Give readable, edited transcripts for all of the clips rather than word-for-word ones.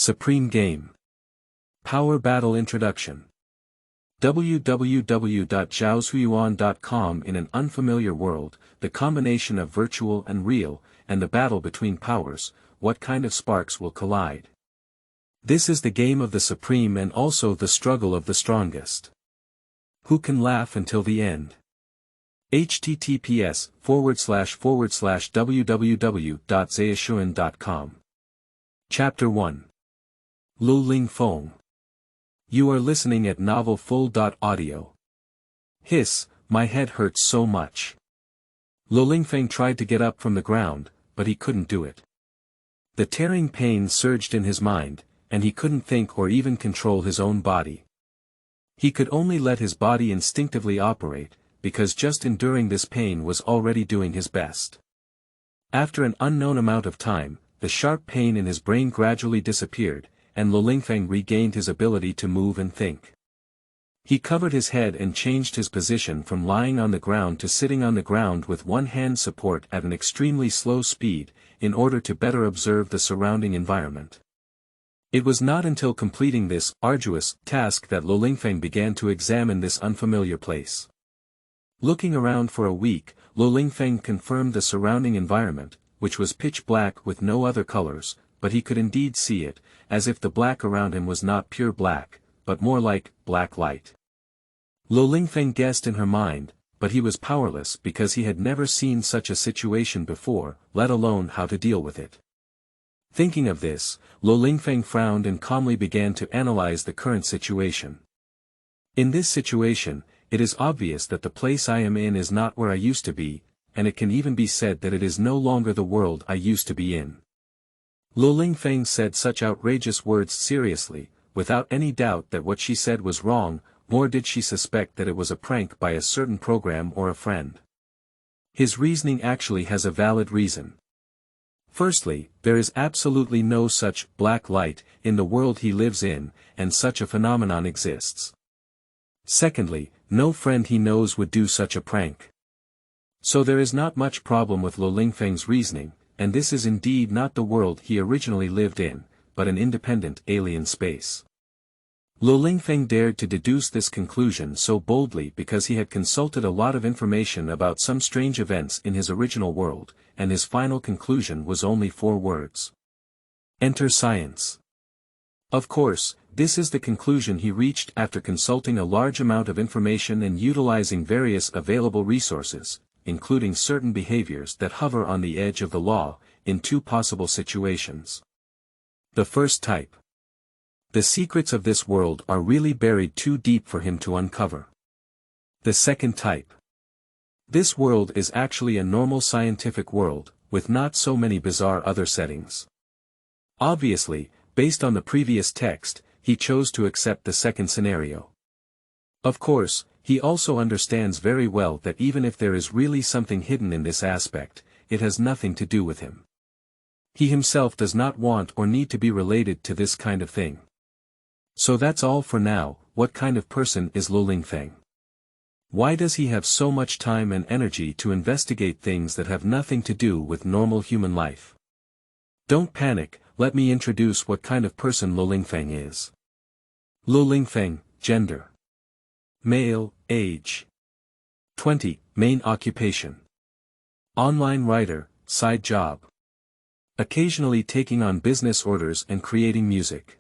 Supreme Game. Power Battle Introduction. www.zhaozuiyuan.com. In an unfamiliar world, the combination of virtual and real, and the battle between powers, what kind of sparks will collide? This is the game of the supreme and also the struggle of the strongest. Who can laugh until the end? https://www.zhaozuiyuan.com. Chapter 1. Ling Feng. You are listening at Novel Full. Audio. Hiss, my head hurts so much. Ling Feng tried to get up from the ground, but he couldn't do it. The tearing pain surged in his mind, and he couldn't think or even control his own body. He could only let his body instinctively operate, because just enduring this pain was already doing his best. After an unknown amount of time, the sharp pain in his brain gradually disappeared, and Ling Feng regained his ability to move and think. He covered his head and changed his position from lying on the ground to sitting on the ground with one hand support at an extremely slow speed, in order to better observe the surrounding environment. It was not until completing this arduous task that Ling Feng began to examine this unfamiliar place. Looking around for a week, Ling Feng confirmed the surrounding environment, which was pitch black with no other colors, but he could indeed see it, as if the black around him was not pure black, but more like black light. Ling Feng guessed in her mind, but he was powerless because he had never seen such a situation before, let alone how to deal with it. Thinking of this, Ling Feng frowned and calmly began to analyze the current situation. In this situation, it is obvious that the place I am in is not where I used to be, and it can even be said that it is no longer the world I used to be in. Ling Feng said such outrageous words seriously, without any doubt that what she said was wrong, nor did she suspect that it was a prank by a certain program or a friend. His reasoning actually has a valid reason. Firstly, there is absolutely no such black light in the world he lives in, and such a phenomenon exists. Secondly, no friend he knows would do such a prank. So there is not much problem with Ling Feng's reasoning, and this is indeed not the world he originally lived in, but an independent alien space. Ling Feng dared to deduce this conclusion so boldly because he had consulted a lot of information about some strange events in his original world, and his final conclusion was only 4 words. Enter science. Of course, this is the conclusion he reached after consulting a large amount of information and utilizing various available resources, including certain behaviors that hover on the edge of the law, in 2 possible situations. The first type. The secrets of this world are really buried too deep for him to uncover. The second type. This world is actually a normal scientific world, with not so many bizarre other settings. Obviously, based on the previous text, he chose to accept the second scenario. Of course, he also understands very well that even if there is really something hidden in this aspect, it has nothing to do with him. He himself does not want or need to be related to this kind of thing. So that's all for now. What kind of person is Ling Feng? Why does he have so much time and energy to investigate things that have nothing to do with normal human life? Don't panic, let me introduce what kind of person Ling Feng is. Ling Feng, gender. Male, age. 20, main occupation. Online writer, side job. Occasionally taking on business orders and creating music.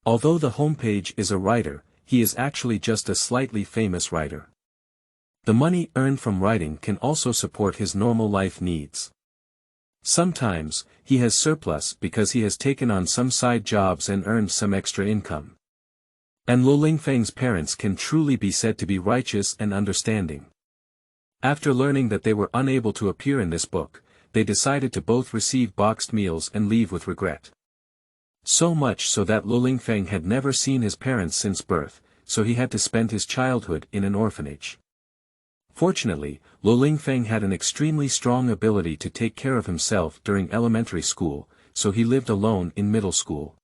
Although the homepage is a writer, he is actually just a slightly famous writer. The money earned from writing can also support his normal life needs. Sometimes, he has surplus because he has taken on some side jobs and earned some extra income. And Ling Feng's parents can truly be said to be righteous and understanding. After learning that they were unable to appear in this book, they decided to both receive boxed meals and leave with regret. So much so that Ling Feng had never seen his parents since birth, so he had to spend his childhood in an orphanage. Fortunately, Ling Feng had an extremely strong ability to take care of himself during elementary school, so he lived alone in middle school.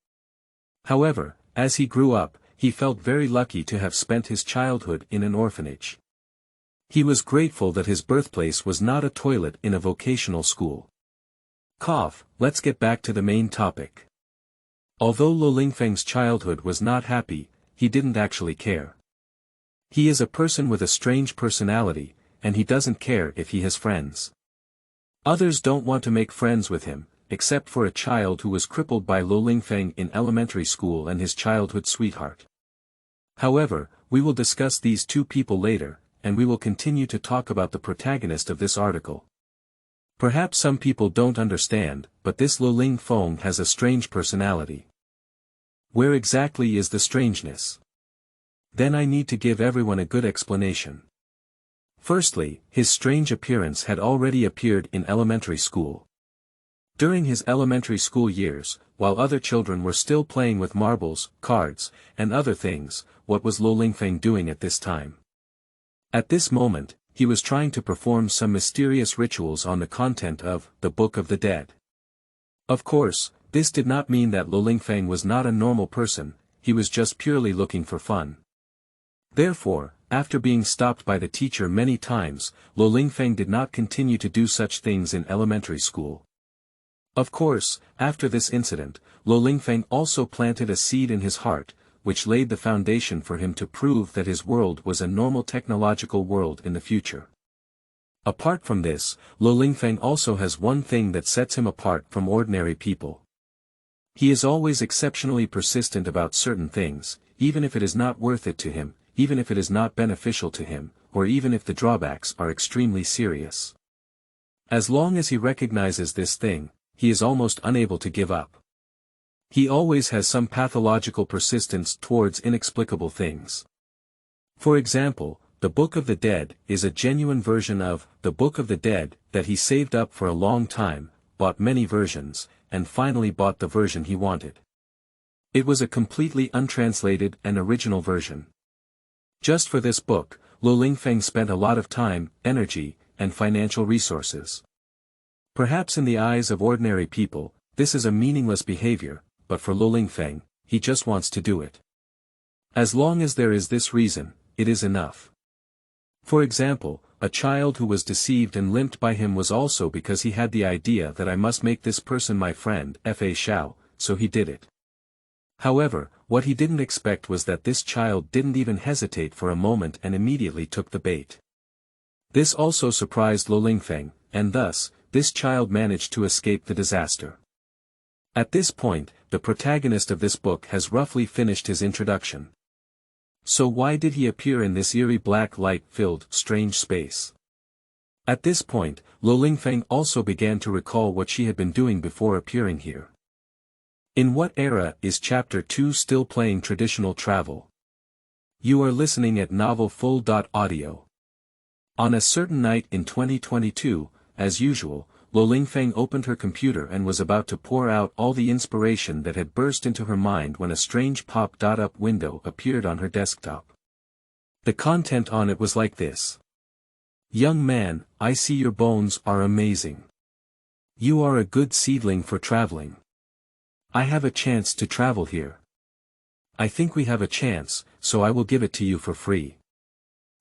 However, as he grew up, he felt very lucky to have spent his childhood in an orphanage. He was grateful that his birthplace was not a toilet in a vocational school. Let's get back to the main topic. Although Lo Lingfeng's childhood was not happy, he didn't actually care. He is a person with a strange personality, and he doesn't care if he has friends. Others don't want to make friends with him, except for a child who was crippled by Lo Lingfeng in elementary school and his childhood sweetheart. However, we will discuss these two people later, and we will continue to talk about the protagonist of this article. Perhaps some people don't understand, but this Lo Lingfeng has a strange personality. Where exactly is the strangeness? Then I need to give everyone a good explanation. Firstly, his strange appearance had already appeared in elementary school. During his elementary school years, while other children were still playing with marbles, cards, and other things, what was Lo Lingfeng doing at this time? At this moment, he was trying to perform some mysterious rituals on the content of the Book of the Dead. Of course, this did not mean that Lo Lingfeng was not a normal person, he was just purely looking for fun. Therefore, after being stopped by the teacher many times, Lo Lingfeng did not continue to do such things in elementary school. Of course, after this incident, Lo Lingfeng also planted a seed in his heart, which laid the foundation for him to prove that his world was a normal technological world in the future. Apart from this, Lo Lingfeng also has one thing that sets him apart from ordinary people. He is always exceptionally persistent about certain things, even if it is not worth it to him, even if it is not beneficial to him, or even if the drawbacks are extremely serious. As long as he recognizes this thing, he is almost unable to give up. He always has some pathological persistence towards inexplicable things. For example, the Book of the Dead is a genuine version of the Book of the Dead that he saved up for a long time, bought many versions, and finally bought the version he wanted. It was a completely untranslated and original version. Just for this book, Lo Lingfeng spent a lot of time, energy, and financial resources. Perhaps in the eyes of ordinary people, this is a meaningless behavior, but for Lo Lingfeng, he just wants to do it. As long as there is this reason, it is enough. For example, a child who was deceived and limped by him was also because he had the idea that I must make this person my friend, Fa Shao, so he did it. However, what he didn't expect was that this child didn't even hesitate for a moment and immediately took the bait. This also surprised Lo Lingfeng, and thus, this child managed to escape the disaster. At this point, the protagonist of this book has roughly finished his introduction. So why did he appear in this eerie black light-filled, strange space? At this point, Lo Lingfeng also began to recall what she had been doing before appearing here. In what era is Chapter 2 still playing traditional travel? You are listening at novelfull.audio. On a certain night in 2022, as usual, Lo Lingfeng opened her computer and was about to pour out all the inspiration that had burst into her mind when a strange pop-up window appeared on her desktop. The content on it was like this. Young man, I see your bones are amazing. You are a good seedling for traveling. I have a chance to travel here. I think we have a chance, so I will give it to you for free.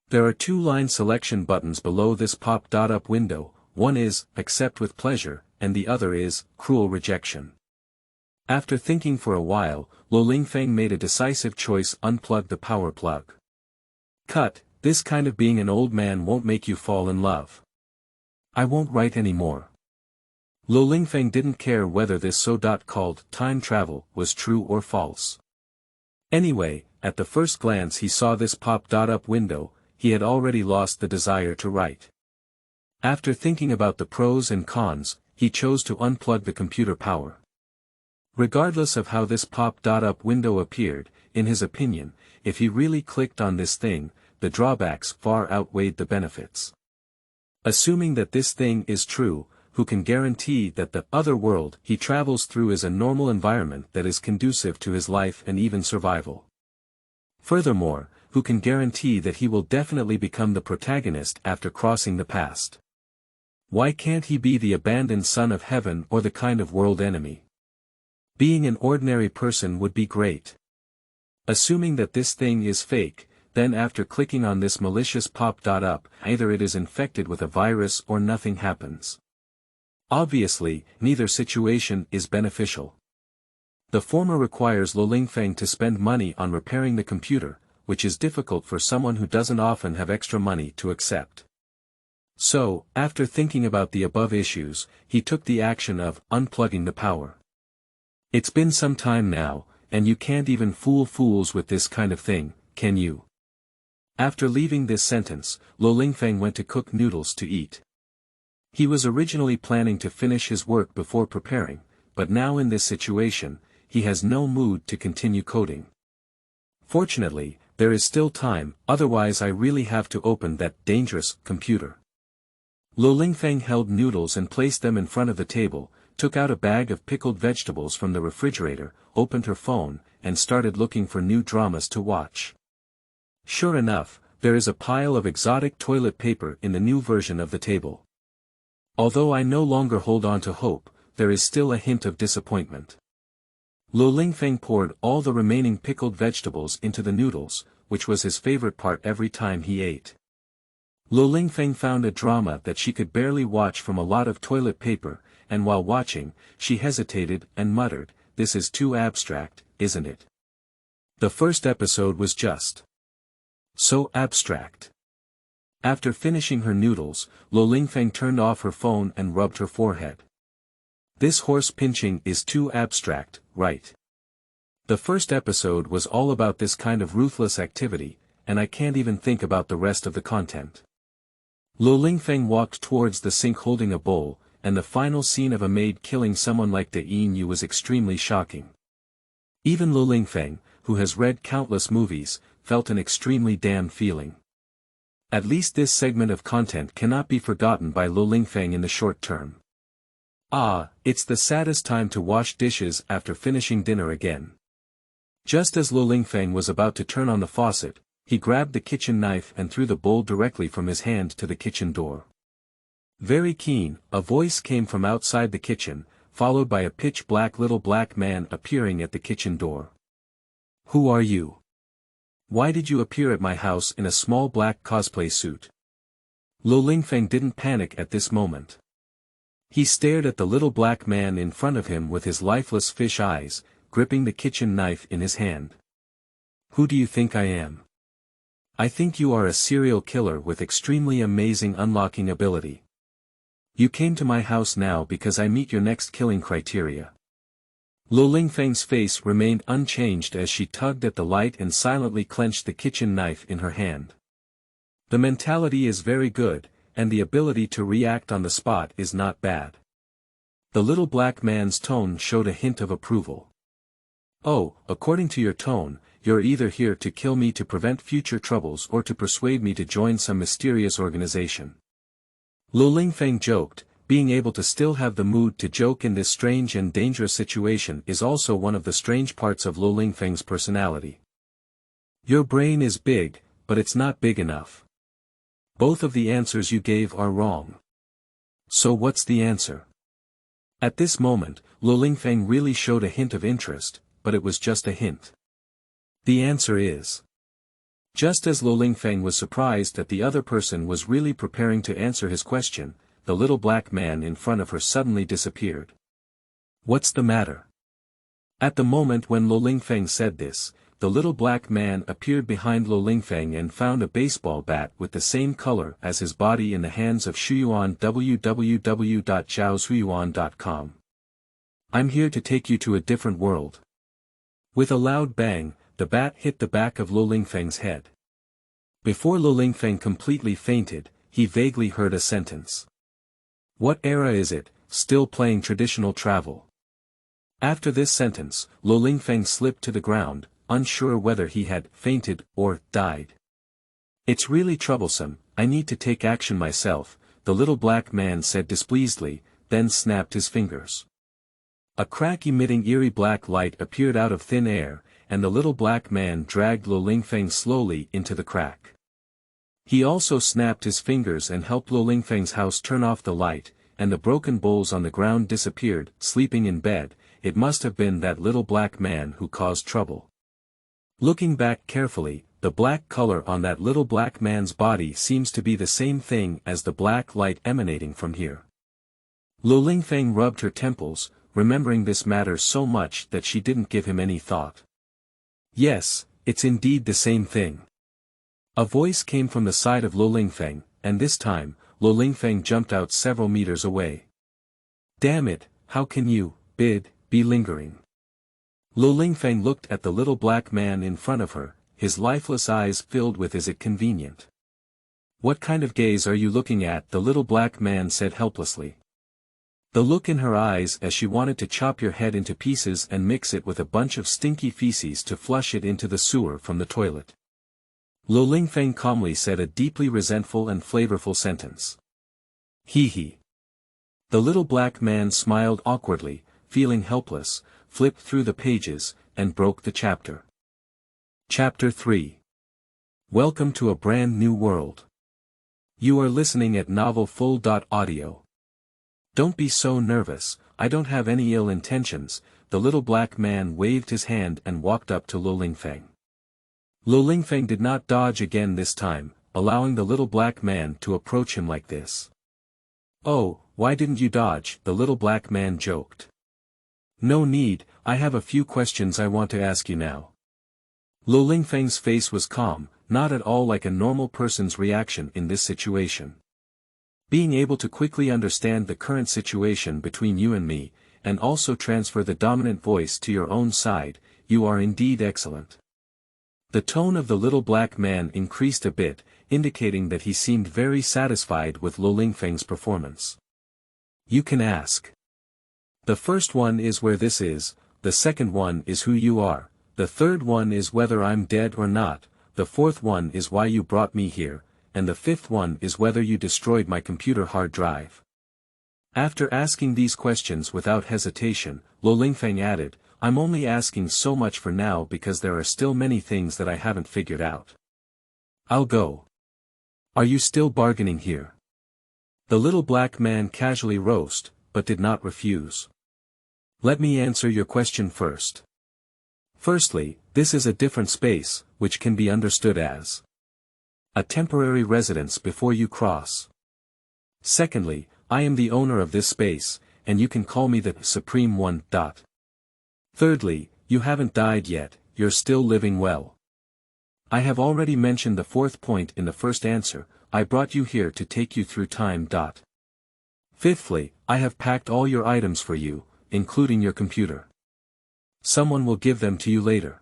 There are two line selection buttons below this pop-up window. One is, accept with pleasure, and the other is, cruel rejection. After thinking for a while, Lo Lingfeng made a decisive choice: unplug the power plug. Cut, this kind of being an old man won't make you fall in love. I won't write anymore. Lo Lingfeng didn't care whether this so-called time travel was true or false. Anyway, at the first glance he saw this pop-up window, he had already lost the desire to write. After thinking about the pros and cons, he chose to unplug the computer power. Regardless of how this pop-up window appeared, in his opinion, if he really clicked on this thing, the drawbacks far outweighed the benefits. Assuming that this thing is true, who can guarantee that the other world he travels through is a normal environment that is conducive to his life and even survival? Furthermore, who can guarantee that he will definitely become the protagonist after crossing the past? Why can't he be the abandoned son of heaven or the kind of world enemy? Being an ordinary person would be great. Assuming that this thing is fake, then after clicking on this malicious pop-up, either it is infected with a virus or nothing happens. Obviously, neither situation is beneficial. The former requires Ling Feng to spend money on repairing the computer, which is difficult for someone who doesn't often have extra money to accept. So, after thinking about the above issues, he took the action of unplugging the power. It's been some time now, and you can't even fool fools with this kind of thing, can you? After leaving this sentence, Ling Feng went to cook noodles to eat. He was originally planning to finish his work before preparing, but now in this situation, he has no mood to continue coding. Fortunately, there is still time, otherwise I really have to open that dangerous computer. Ling Feng held noodles and placed them in front of the table, took out a bag of pickled vegetables from the refrigerator, opened her phone, and started looking for new dramas to watch. Sure enough, there is a pile of exotic toilet paper in the new version of the table. Although I no longer hold on to hope, there is still a hint of disappointment. Ling Feng poured all the remaining pickled vegetables into the noodles, which was his favorite part every time he ate. Ling Feng found a drama that she could barely watch from a lot of toilet paper, and while watching, she hesitated and muttered, "This is too abstract, isn't it?" The first episode was just so abstract. After finishing her noodles, Ling Feng turned off her phone and rubbed her forehead. This horse pinching is too abstract, right? The first episode was all about this kind of ruthless activity, and I can't even think about the rest of the content. Ling Feng walked towards the sink holding a bowl, and the final scene of a maid killing someone like the Yin was extremely shocking. Even Ling Feng, who has read countless movies, felt an extremely damn feeling. At least this segment of content cannot be forgotten by Ling Feng in the short term. Ah, it's the saddest time to wash dishes after finishing dinner again. Just as Ling Feng was about to turn on the faucet, he grabbed the kitchen knife and threw the bowl directly from his hand to the kitchen door. Very keen, a voice came from outside the kitchen, followed by a pitch-black little black man appearing at the kitchen door. "Who are you? Why did you appear at my house in a small black cosplay suit?" Ling Feng didn't panic at this moment. He stared at the little black man in front of him with his lifeless fish eyes, gripping the kitchen knife in his hand. "Who do you think I am? I think you are a serial killer with extremely amazing unlocking ability. You came to my house now because I meet your next killing criteria." Ling Feng's face remained unchanged as she tugged at the light and silently clenched the kitchen knife in her hand. The mentality is very good, and the ability to react on the spot is not bad. The little black man's tone showed a hint of approval. "Oh, according to your tone, you're either here to kill me to prevent future troubles or to persuade me to join some mysterious organization." Ling Feng joked. Being able to still have the mood to joke in this strange and dangerous situation is also one of the strange parts of Ling Feng's personality. "Your brain is big, but it's not big enough. Both of the answers you gave are wrong. So what's the answer?" At this moment, Ling Feng really showed a hint of interest, but it was just a hint. The answer is. Just as Ling Feng was surprised that the other person was really preparing to answer his question, the little black man in front of her suddenly disappeared. "What's the matter?" At the moment when Ling Feng said this, the little black man appeared behind Ling Feng and found a baseball bat with the same color as his body in the hands of Shuyuan. www.zhaoshuyuan.com. "I'm here to take you to a different world." With a loud bang, the bat hit the back of Ling Feng's head. Before Ling Feng completely fainted, he vaguely heard a sentence. "What era is it, still playing traditional travel?" After this sentence, Ling Feng slipped to the ground, unsure whether he had fainted or died. "It's really troublesome, I need to take action myself," the little black man said displeasedly, then snapped his fingers. A crack emitting eerie black light appeared out of thin air, and the little black man dragged Ling Feng slowly into the crack. He also snapped his fingers and helped Ling Feng's house turn off the light, and the broken bowls on the ground disappeared. Sleeping in bed, it must have been that little black man who caused trouble. Looking back carefully, the black color on that little black man's body seems to be the same thing as the black light emanating from here. Ling Feng rubbed her temples, remembering this matter so much that she didn't give him any thought. Yes, it's indeed the same thing. A voice came from the side of Lo Lingfeng, and this time, Lo Lingfeng jumped out several meters away. Damn it, how can you, be lingering? Lo Lingfeng looked at the little black man in front of her, his lifeless eyes filled with "Is it convenient? What kind of gaze are you looking at?" the little black man said helplessly. The look in her eyes as she wanted to chop your head into pieces and mix it with a bunch of stinky feces to flush it into the sewer from the toilet. Lo Lingfeng calmly said a deeply resentful and flavorful sentence. Hee. The little black man smiled awkwardly, feeling helpless, flipped through the pages, and broke the chapter. Chapter 3. Welcome to a brand new world. You are listening at novelfull.audio. Don't be so nervous, I don't have any ill intentions. The little black man waved his hand and walked up to Lo Lingfeng. Lo Lingfeng did not dodge again this time, allowing the little black man to approach him like this. Oh, why didn't you dodge? The little black man joked. No need, I have a few questions I want to ask you now. Lo Lingfeng's face was calm, not at all like a normal person's reaction in this situation. Being able to quickly understand the current situation between you and me, and also transfer the dominant voice to your own side, you are indeed excellent. The tone of the little black man increased a bit, indicating that he seemed very satisfied with Lo Lingfeng's performance. You can ask. The first one is where this is, the second one is who you are, the third one is whether I'm dead or not, the fourth one is why you brought me here, and the fifth one is whether you destroyed my computer hard drive. After asking these questions without hesitation, Lo Lingfeng added, I'm only asking so much for now because there are still many things that I haven't figured out. I'll go. Are you still bargaining here? The little black man casually rose, but did not refuse. Let me answer your question first. Firstly, this is a different space, which can be understood as a temporary residence before you cross. Secondly, I am the owner of this space, and you can call me the Supreme One. Thirdly, you haven't died yet, you're still living well. I have already mentioned the fourth point in the first answer, I brought you here to take you through time. Fifthly, I have packed all your items for you, including your computer. Someone will give them to you later.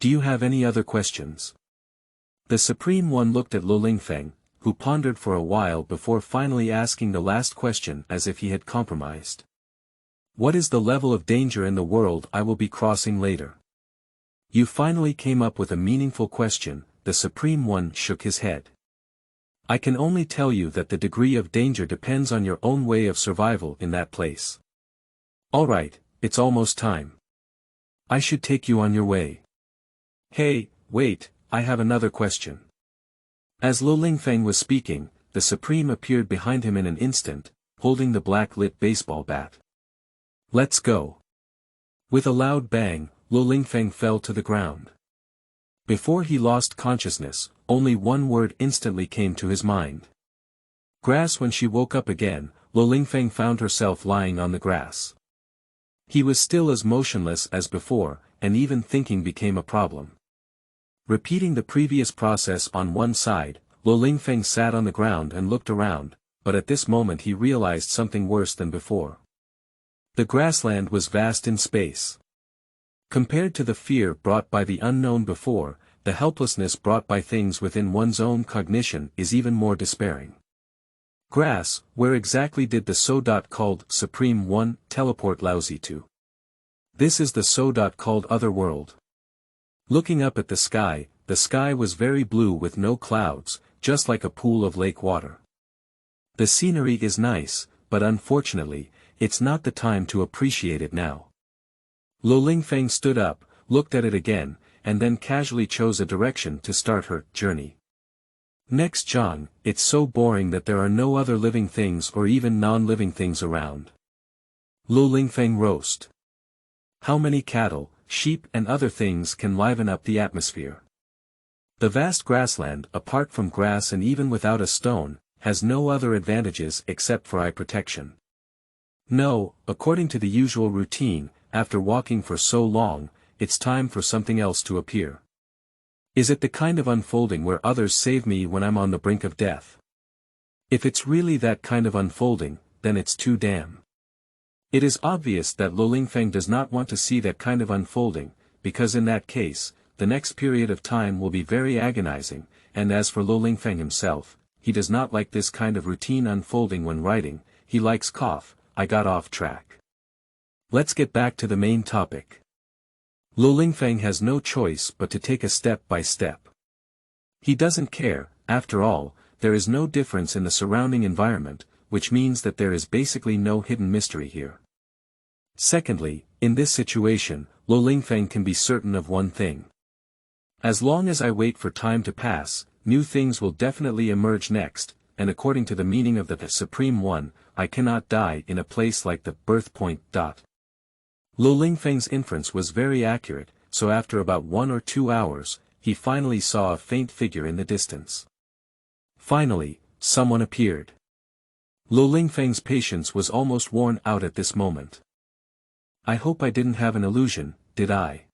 Do you have any other questions? The Supreme One looked at Lo Lingfeng, who pondered for a while before finally asking the last question as if he had compromised. What is the level of danger in the world I will be crossing later? You finally came up with a meaningful question. The Supreme One shook his head. I can only tell you that the degree of danger depends on your own way of survival in that place. Alright, it's almost time. I should take you on your way. Hey, wait, I have another question. As Lo Lingfeng was speaking, the Supreme appeared behind him in an instant, holding the black-lit baseball bat. Let's go. With a loud bang, Lo Lingfeng fell to the ground. Before he lost consciousness, only one word instantly came to his mind. Grass. When she woke up again, Lo Lingfeng found herself lying on the grass. He was still as motionless as before, and even thinking became a problem. Repeating the previous process on one side, Lo Lingfeng sat on the ground and looked around, but at this moment he realized something worse than before. The grassland was vast in space. Compared to the fear brought by the unknown before, the helplessness brought by things within one's own cognition is even more despairing. Grass, where exactly did the so-called Supreme One teleport Laozi to? This is the so-called other world. Looking up at the sky was very blue with no clouds, just like a pool of lake water. The scenery is nice, but unfortunately, it's not the time to appreciate it now. Lo Lingfeng stood up, looked at it again, and then casually chose a direction to start her journey. Next, John, it's so boring that there are no other living things or even non-living things around. Lo Lingfeng roast. How many cattle, sheep and other things can liven up the atmosphere? The vast grassland, apart from grass and even without a stone, has no other advantages except for eye protection. No, according to the usual routine, after walking for so long, it's time for something else to appear. Is it the kind of unfolding where others save me when I'm on the brink of death? If it's really that kind of unfolding, then it's too damn. It is obvious that Ling Feng does not want to see that kind of unfolding, because in that case, the next period of time will be very agonizing, and as for Ling Feng himself, he does not like this kind of routine unfolding when writing. He likes cough. I got off track. Let's get back to the main topic. Ling Feng has no choice but to take a step by step. He doesn't care, after all, there is no difference in the surrounding environment, which means that there is basically no hidden mystery here. Secondly, in this situation, Ling Feng can be certain of one thing. As long as I wait for time to pass, new things will definitely emerge next, and according to the meaning of the Supreme One, I cannot die in a place like the birth point. Ling Feng's inference was very accurate, so after about 1 or 2 hours, he finally saw a faint figure in the distance. Finally, someone appeared. Ling Feng's patience was almost worn out at this moment. I hope I didn't have an illusion, did I?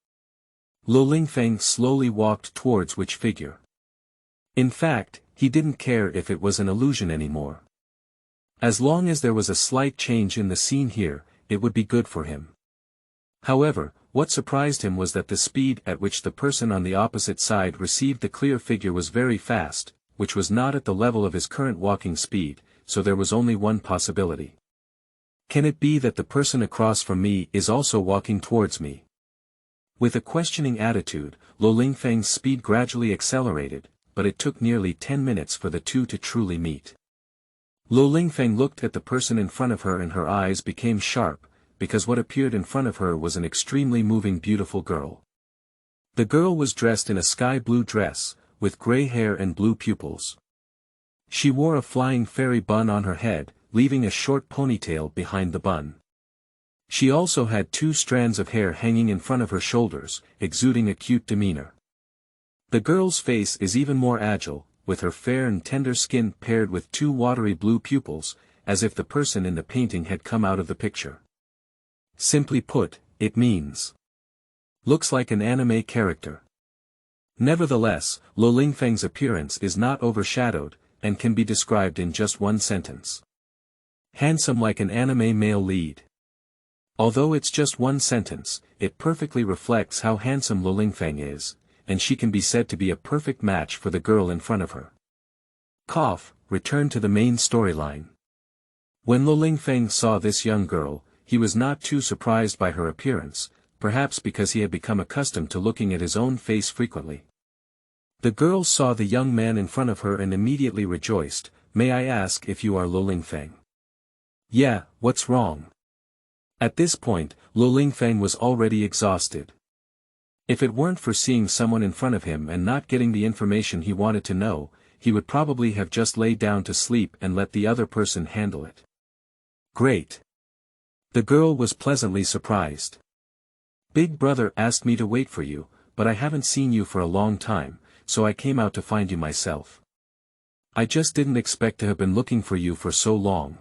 Ling Feng slowly walked towards which figure. In fact, he didn't care if it was an illusion anymore. As long as there was a slight change in the scene here, it would be good for him. However, what surprised him was that the speed at which the person on the opposite side received the clear figure was very fast, which was not at the level of his current walking speed, so there was only one possibility. Can it be that the person across from me is also walking towards me? With a questioning attitude, Ling Feng's speed gradually accelerated, but it took nearly 10 minutes for the two to truly meet. Ling Feng looked at the person in front of her and her eyes became sharp, because what appeared in front of her was an extremely moving beautiful girl. The girl was dressed in a sky blue dress, with gray hair and blue pupils. She wore a flying fairy bun on her head, leaving a short ponytail behind the bun. She also had 2 strands of hair hanging in front of her shoulders, exuding a cute demeanor. The girl's face is even more agile, with her fair and tender skin paired with 2 watery blue pupils, as if the person in the painting had come out of the picture. Simply put, it means. Looks like an anime character. Nevertheless, Ling Feng's appearance is not overshadowed, and can be described in just one sentence. Handsome like an anime male lead. Although it's just one sentence, it perfectly reflects how handsome Ling Feng is, and she can be said to be a perfect match for the girl in front of her. Return to the main storyline. When Ling Feng saw this young girl, he was not too surprised by her appearance, perhaps because he had become accustomed to looking at his own face frequently. The girl saw the young man in front of her and immediately rejoiced. May I ask if you are Ling Feng? Yeah, what's wrong? At this point, Ling Feng was already exhausted. If it weren't for seeing someone in front of him and not getting the information he wanted to know, he would probably have just laid down to sleep and let the other person handle it. Great. The girl was pleasantly surprised. Big brother asked me to wait for you, but I haven't seen you for a long time, so I came out to find you myself. I just didn't expect to have been looking for you for so long.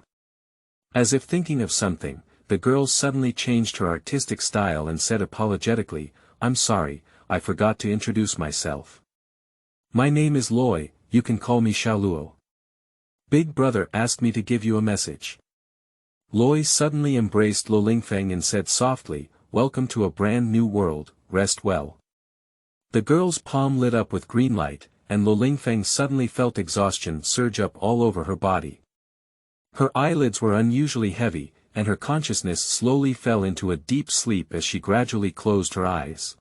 As if thinking of something, the girl suddenly changed her artistic style and said apologetically, I'm sorry, I forgot to introduce myself. My name is Loi, you can call me Xiaoluo. Big brother asked me to give you a message. Loi suddenly embraced Ling Feng and said softly, welcome to a brand new world, rest well. The girl's palm lit up with green light, and Ling Feng suddenly felt exhaustion surge up all over her body. Her eyelids were unusually heavy, and her consciousness slowly fell into a deep sleep as she gradually closed her eyes.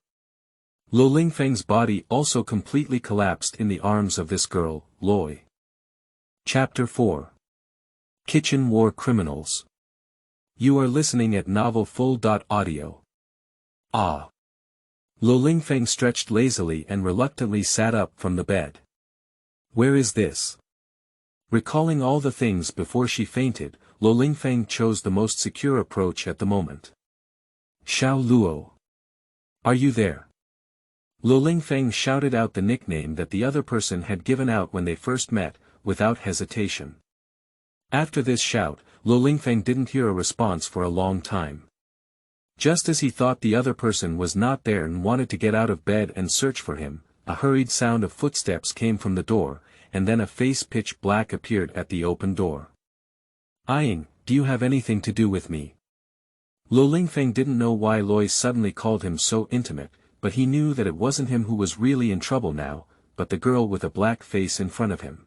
Ling Feng's body also completely collapsed in the arms of this girl, Loi. Chapter 4. Kitchen War Criminals. You are listening at novelfull.audio. Ling Feng stretched lazily and reluctantly sat up from the bed. Where is this? Recalling all the things before she fainted, Ling Feng chose the most secure approach at the moment. Xiaoluo. Are you there? Ling Feng shouted out the nickname that the other person had given out when they first met, without hesitation. After this shout, Lo Lingfeng didn't hear a response for a long time. Just as he thought the other person was not there and wanted to get out of bed and search for him, a hurried sound of footsteps came from the door, and then a face pitch black appeared at the open door. "Ling, do you have anything to do with me?" Lo Lingfeng didn't know why Loi suddenly called him so intimate, but he knew that it wasn't him who was really in trouble now, but the girl with a black face in front of him.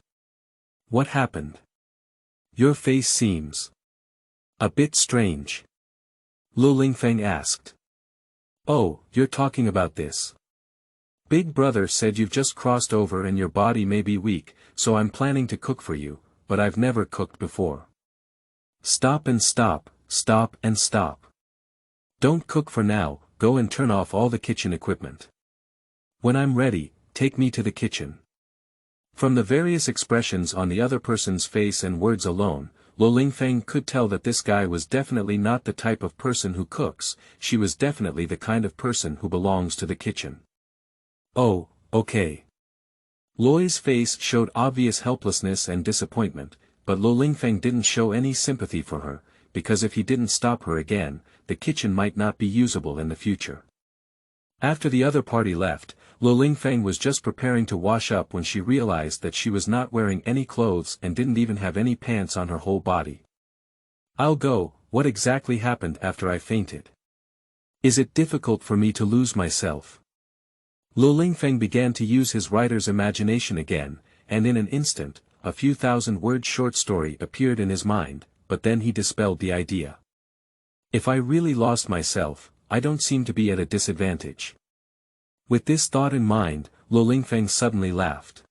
"What happened? Your face seems a bit strange," Lo Lingfeng asked. "Oh, you're talking about this. Big brother said you've just crossed over and your body may be weak, so I'm planning to cook for you, but I've never cooked before." "Stop and stop, stop and stop. Don't cook for now, go and turn off all the kitchen equipment. When I'm ready, take me to the kitchen." From the various expressions on the other person's face and words alone, Lo Lingfeng could tell that this guy was definitely not the type of person who cooks, she was definitely the kind of person who belongs to the kitchen. "Oh, okay." Loi's face showed obvious helplessness and disappointment, but Lo Lingfeng didn't show any sympathy for her, because if he didn't stop her again, the kitchen might not be usable in the future. After the other party left, Lo Lingfeng was just preparing to wash up when she realized that she was not wearing any clothes and didn't even have any pants on her whole body. "I'll go, what exactly happened after I fainted? Is it difficult for me to lose myself?" Lo Lingfeng began to use his writer's imagination again, and in an instant, a few thousand-word short story appeared in his mind, but then he dispelled the idea. "If I really lost myself, I don't seem to be at a disadvantage." With this thought in mind, Lo Lingfeng suddenly laughed.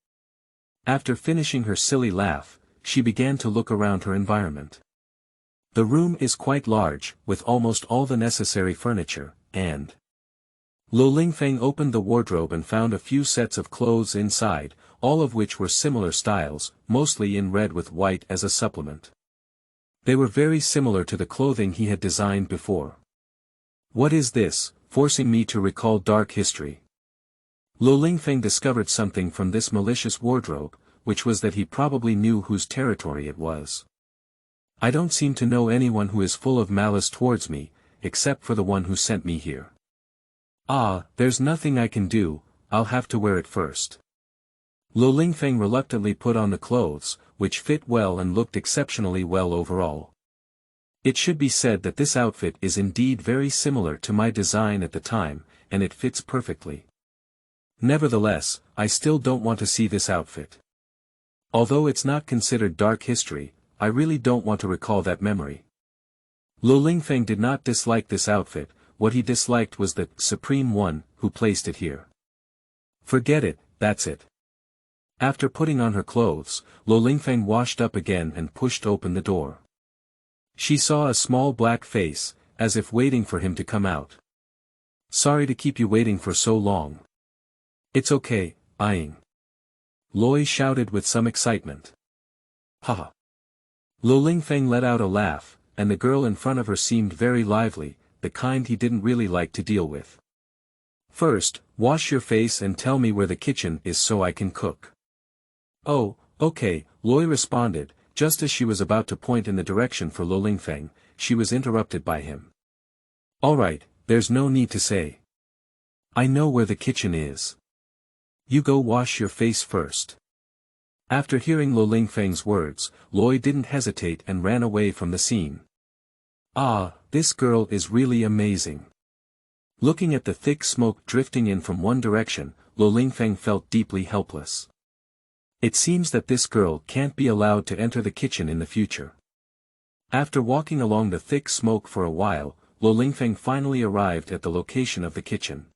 After finishing her silly laugh, she began to look around her environment. The room is quite large, with almost all the necessary furniture, and Lo Lingfeng opened the wardrobe and found a few sets of clothes inside, all of which were similar styles, mostly in red with white as a supplement. They were very similar to the clothing he had designed before. "What is this, forcing me to recall dark history?" Lo Lingfeng discovered something from this malicious wardrobe, which was that he probably knew whose territory it was. "I don't seem to know anyone who is full of malice towards me, except for the one who sent me here. Ah, there's nothing I can do, I'll have to wear it first." Lo Lingfeng reluctantly put on the clothes, which fit well and looked exceptionally well overall. It should be said that this outfit is indeed very similar to my design at the time, and it fits perfectly. Nevertheless, I still don't want to see this outfit. Although it's not considered dark history, I really don't want to recall that memory. Lo Lingfeng did not dislike this outfit, what he disliked was the Supreme One who placed it here. Forget it, that's it. After putting on her clothes, Lo Lingfeng washed up again and pushed open the door. She saw a small black face, as if waiting for him to come out. "Sorry to keep you waiting for so long." "It's okay, Ling," Loi shouted with some excitement. "Haha." Lo Lingfeng let out a laugh, and the girl in front of her seemed very lively, the kind he didn't really like to deal with. "First, wash your face and tell me where the kitchen is so I can cook." "Oh, okay," Loi responded. Just as she was about to point in the direction for Lo Lingfeng, she was interrupted by him. "All right, there's no need to say. I know where the kitchen is. You go wash your face first." After hearing Lo Lingfeng's words, Loi didn't hesitate and ran away from the scene. Ah, this girl is really amazing. Looking at the thick smoke drifting in from one direction, Lo Lingfeng felt deeply helpless. It seems that this girl can't be allowed to enter the kitchen in the future. After walking along the thick smoke for a while, Lo Lingfeng finally arrived at the location of the kitchen.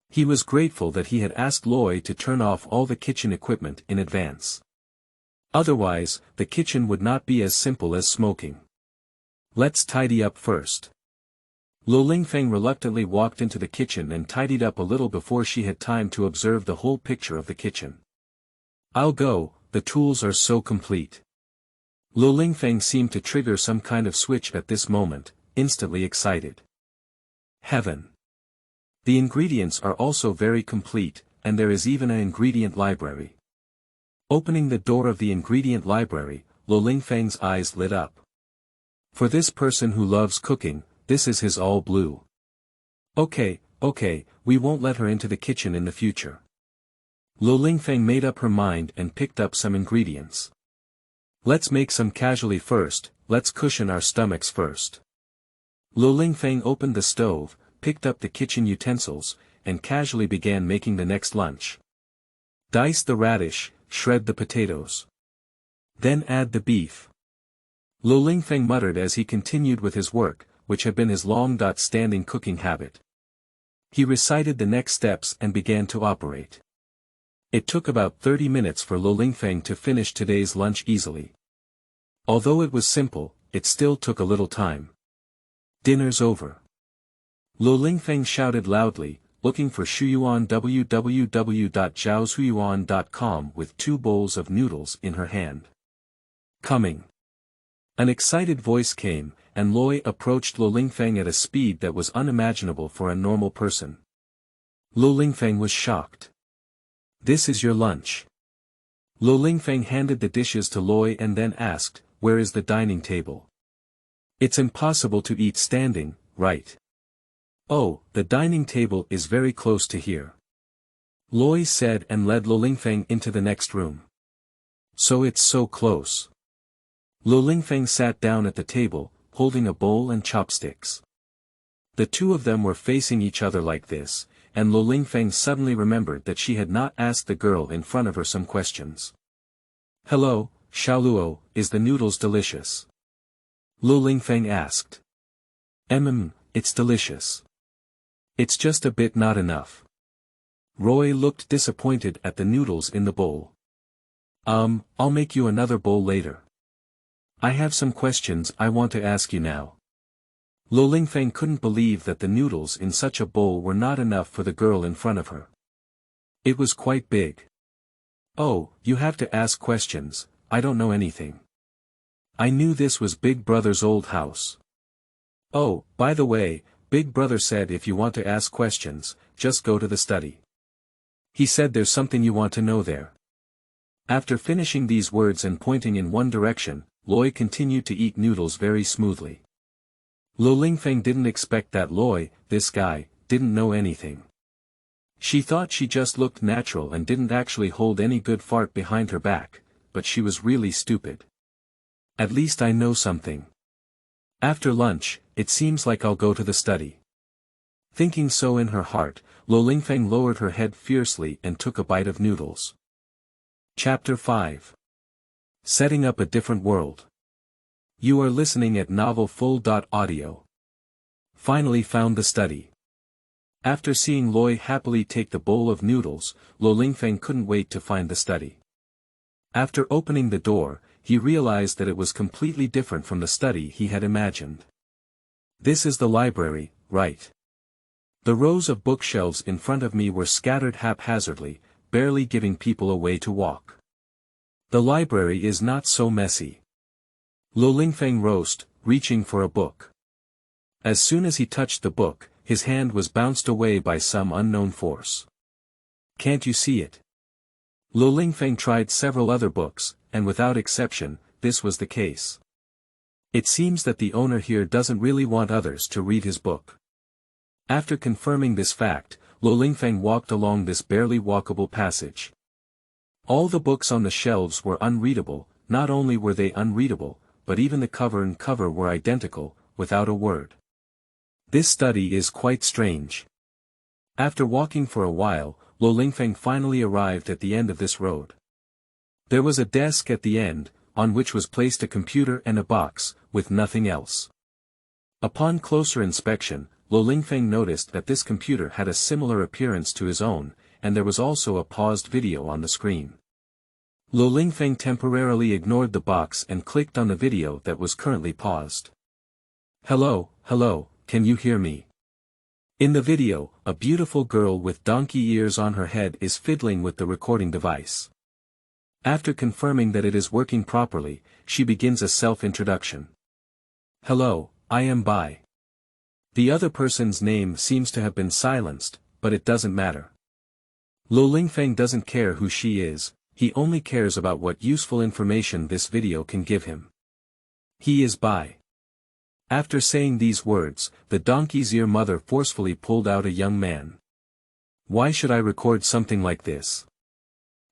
He was grateful that he had asked Loi to turn off all the kitchen equipment in advance. Otherwise, the kitchen would not be as simple as smoking. "Let's tidy up first." Lo Lingfeng reluctantly walked into the kitchen and tidied up a little before she had time to observe the whole picture of the kitchen. "I'll go, the tools are so complete." Lo Lingfeng seemed to trigger some kind of switch at this moment, instantly excited. Heaven! The ingredients are also very complete, and there is even an ingredient library. Opening the door of the ingredient library, Lo Lingfeng's eyes lit up. For this person who loves cooking, this is his all blue. Okay, we won't let her into the kitchen in the future. Lo Lingfeng made up her mind and picked up some ingredients. Let's make some casually first, let's cushion our stomachs first. Lo Lingfeng opened the stove, picked up the kitchen utensils, and casually began making the next lunch. Dice the radish, shred the potatoes. Then add the beef. Lo Lingfeng muttered as he continued with his work, which had been his long-standing cooking habit. He recited the next steps and began to operate. It took about 30 minutes for Lo Lingfeng to finish today's lunch easily. Although it was simple, it still took a little time. Dinner's over. Lo Lingfeng shouted loudly, looking for Shuyuan www.zhaoshuyuan.com with 2 bowls of noodles in her hand. Coming. An excited voice came, and Loi approached Lo Lingfeng at a speed that was unimaginable for a normal person. Lo Lingfeng was shocked. This is your lunch. Lo Lingfeng handed the dishes to Loi and then asked, where is the dining table? It's impossible to eat standing, right? Oh, the dining table is very close to here. Loi said and led Lo Lingfeng into the next room. So it's so close. Lo Lingfeng sat down at the table, holding a bowl and chopsticks. The two of them were facing each other like this, and Lo Lingfeng suddenly remembered that she had not asked the girl in front of her some questions. Hello, Xiaoluo, is the noodles delicious? Lo Lingfeng asked. It's delicious. It's just a bit not enough. Roy looked disappointed at the noodles in the bowl. I'll make you another bowl later. I have some questions I want to ask you now. Lo Lingfeng couldn't believe that the noodles in such a bowl were not enough for the girl in front of her. It was quite big. Oh, you have to ask questions, I don't know anything. I knew this was Big Brother's old house. Oh, by the way, Big Brother said if you want to ask questions, just go to the study. He said there's something you want to know there. After finishing these words and pointing in one direction, Loi continued to eat noodles very smoothly. Lo Lingfeng didn't expect that Loi, this guy, didn't know anything. She thought she just looked natural and didn't actually hold any good fart behind her back, but she was really stupid. At least I know something. After lunch, it seems like I'll go to the study. Thinking so in her heart, Lo Lingfeng lowered her head fiercely and took a bite of noodles. Chapter 5. Setting up a different world. You are listening at novelfull.audio. Finally found the study. After seeing Loi happily take the bowl of noodles, Lo Lingfeng couldn't wait to find the study. After opening the door, he realized that it was completely different from the study he had imagined. This is the library, right? The rows of bookshelves in front of me were scattered haphazardly, barely giving people a way to walk. The library is not so messy. Lo Lingfeng rose, reaching for a book. As soon as he touched the book, his hand was bounced away by some unknown force. Can't you see it? Lo Lingfeng tried several other books, and without exception, this was the case. It seems that the owner here doesn't really want others to read his book. After confirming this fact, Lo Lingfeng walked along this barely walkable passage. All the books on the shelves were unreadable, not only were they unreadable, but even the cover and cover were identical, without a word. This study is quite strange. After walking for a while, Lo Lingfeng finally arrived at the end of this road. There was a desk at the end, on which was placed a computer and a box, with nothing else. Upon closer inspection, Lo Lingfeng noticed that this computer had a similar appearance to his own, and there was also a paused video on the screen. Lo Lingfeng temporarily ignored the box and clicked on the video that was currently paused. Hello, can you hear me? In the video, a beautiful girl with donkey ears on her head is fiddling with the recording device. After confirming that it is working properly, she begins a self-introduction. Hello, I am Bai. The other person's name seems to have been silenced, but it doesn't matter. Lo Lingfeng doesn't care who she is, He only cares about what useful information this video can give him. He is by. After saying these words, the donkey's ear mother forcefully pulled out a young man. Why should I record something like this?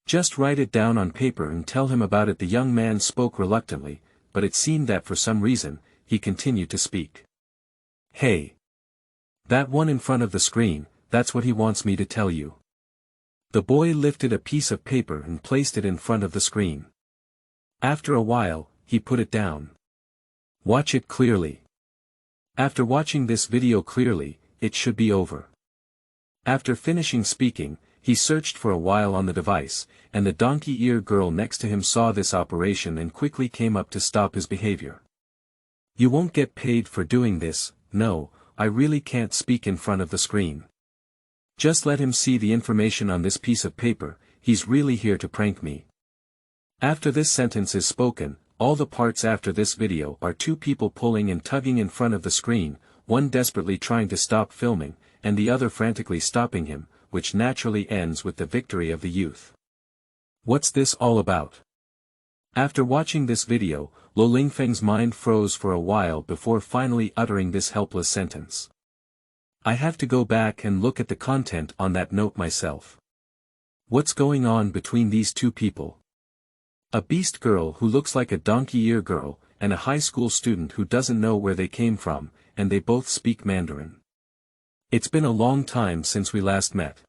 Just write it down on paper and tell him about it. The young man spoke reluctantly, but it seemed that for some reason, he continued to speak. Hey! That one in front of the screen, that's what he wants me to tell you. The boy lifted a piece of paper and placed it in front of the screen. After a while, he put it down. Watch it clearly. After watching this video clearly, it should be over. After finishing speaking, he searched for a while on the device, and the donkey ear girl next to him saw this operation and quickly came up to stop his behavior. You won't get paid for doing this. No, I really can't speak in front of the screen. Just let him see the information on this piece of paper. He's really here to prank me. After this sentence is spoken, all the parts after this video are two people pulling and tugging in front of the screen, one desperately trying to stop filming, and the other frantically stopping him, which naturally ends with the victory of the youth. What's this all about? After watching this video, Ling Feng's mind froze for a while before finally uttering this helpless sentence. I have to go back and look at the content on that note myself. What's going on between these two people? A beast girl who looks like a donkey ear girl, and a high school student who doesn't know where they came from, and they both speak Mandarin. It's been a long time since we last met.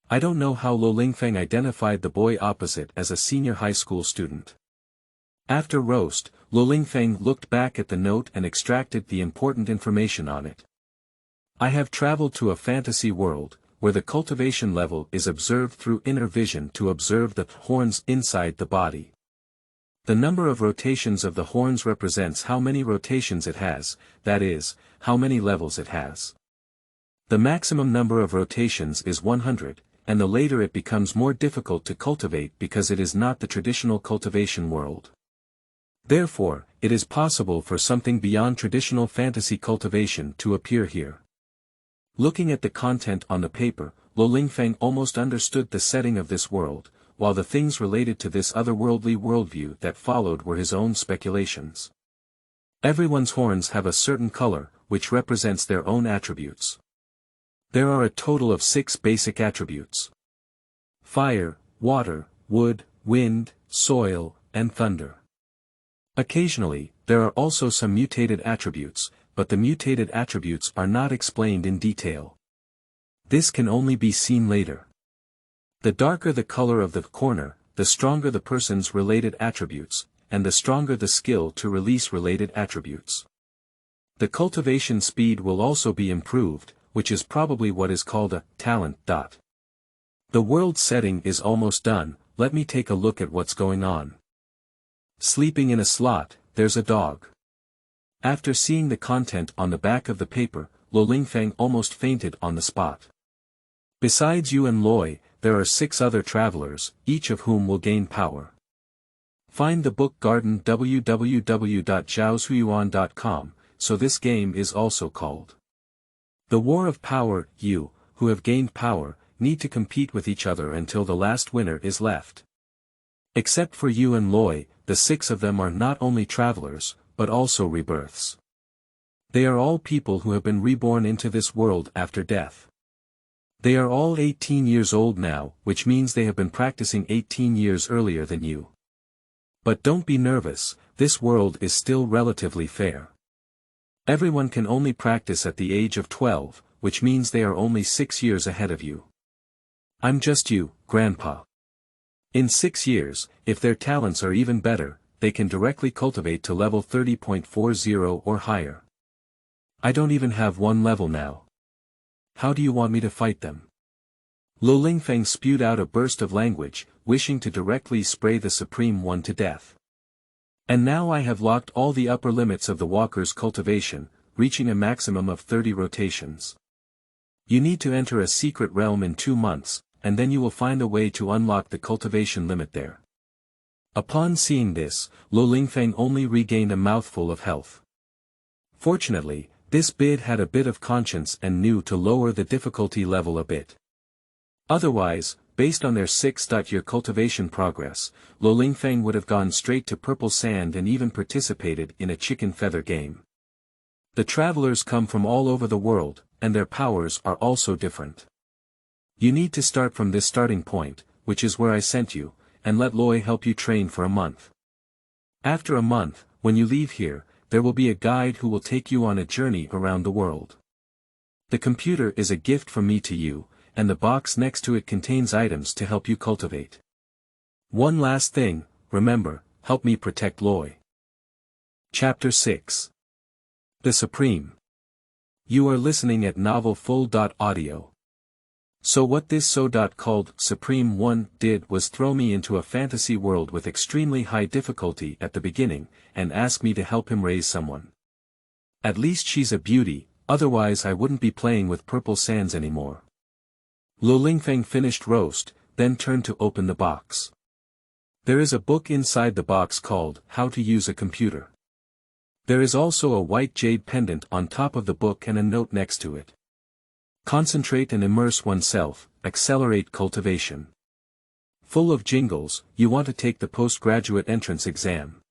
I don't know how Ling Feng identified the boy opposite as a senior high school student. After roast, Ling Feng looked back at the note and extracted the important information on it. I have traveled to a fantasy world, where the cultivation level is observed through inner vision to observe the horns inside the body. The number of rotations of the horns represents how many rotations it has, that is, how many levels it has. The maximum number of rotations is 100, and the later it becomes more difficult to cultivate because it is not the traditional cultivation world. Therefore, it is possible for something beyond traditional fantasy cultivation to appear here. Looking at the content on the paper, Ling Feng almost understood the setting of this world, while the things related to this otherworldly worldview that followed were his own speculations. Everyone's horns have a certain color, which represents their own attributes. There are a total of 6 basic attributes: fire, water, wood, wind, soil, and thunder. Occasionally, there are also some mutated attributes, but the mutated attributes are not explained in detail. This can only be seen later. The darker the color of the corner, the stronger the person's related attributes, and the stronger the skill to release related attributes. The cultivation speed will also be improved, which is probably what is called a talent. The world setting is almost done. Let me take a look at what's going on. Sleeping in a slot, there's a dog. After seeing the content on the back of the paper, Ling Feng almost fainted on the spot. Besides you and Loi, there are 6 other travelers, each of whom will gain power. Find the book Garden www.zhaoshuyuan.com, so this game is also called The War of Power. You, who have gained power, need to compete with each other until the last winner is left. Except for you and Loi, the 6 of them are not only travelers, but also rebirths. They are all people who have been reborn into this world after death. They are all 18 years old now, which means they have been practicing 18 years earlier than you. But don't be nervous, this world is still relatively fair. Everyone can only practice at the age of 12, which means they are only 6 years ahead of you. I'm just you, Grandpa. In 6 years, if their talents are even better, they can directly cultivate to level 30.40 or higher. I don't even have 1 level now. How do you want me to fight them? Ling Feng spewed out a burst of language, wishing to directly spray the Supreme One to death. And now I have locked all the upper limits of the walker's cultivation, reaching a maximum of 30 rotations. You need to enter a secret realm in 2 months, and then you will find a way to unlock the cultivation limit there. Upon seeing this, Ling Feng only regained a mouthful of health. Fortunately, this bid had a bit of conscience and knew to lower the difficulty level a bit. Otherwise, based on their 6-year cultivation progress, Lo Lingfeng would have gone straight to purple sand and even participated in a chicken feather game. The travelers come from all over the world, and their powers are also different. You need to start from this starting point, which is where I sent you, and let Loi help you train for a month. After a month, when you leave here, there will be a guide who will take you on a journey around the world. The computer is a gift from me to you, and the box next to it contains items to help you cultivate. One last thing, remember, help me protect Loi. Chapter 6. The Supreme. You are listening at novelfull.audio. So what this called Supreme 1 did was throw me into a fantasy world with extremely high difficulty at the beginning, and ask me to help him raise someone. At least she's a beauty, otherwise I wouldn't be playing with purple sands anymore. Lo Lingfeng finished roast, then turned to open the box. There is a book inside the box called How to Use a Computer. There is also a white jade pendant on top of the book and a note next to it. Concentrate and immerse oneself, accelerate cultivation. Full of jingles, you want to take the postgraduate entrance exam.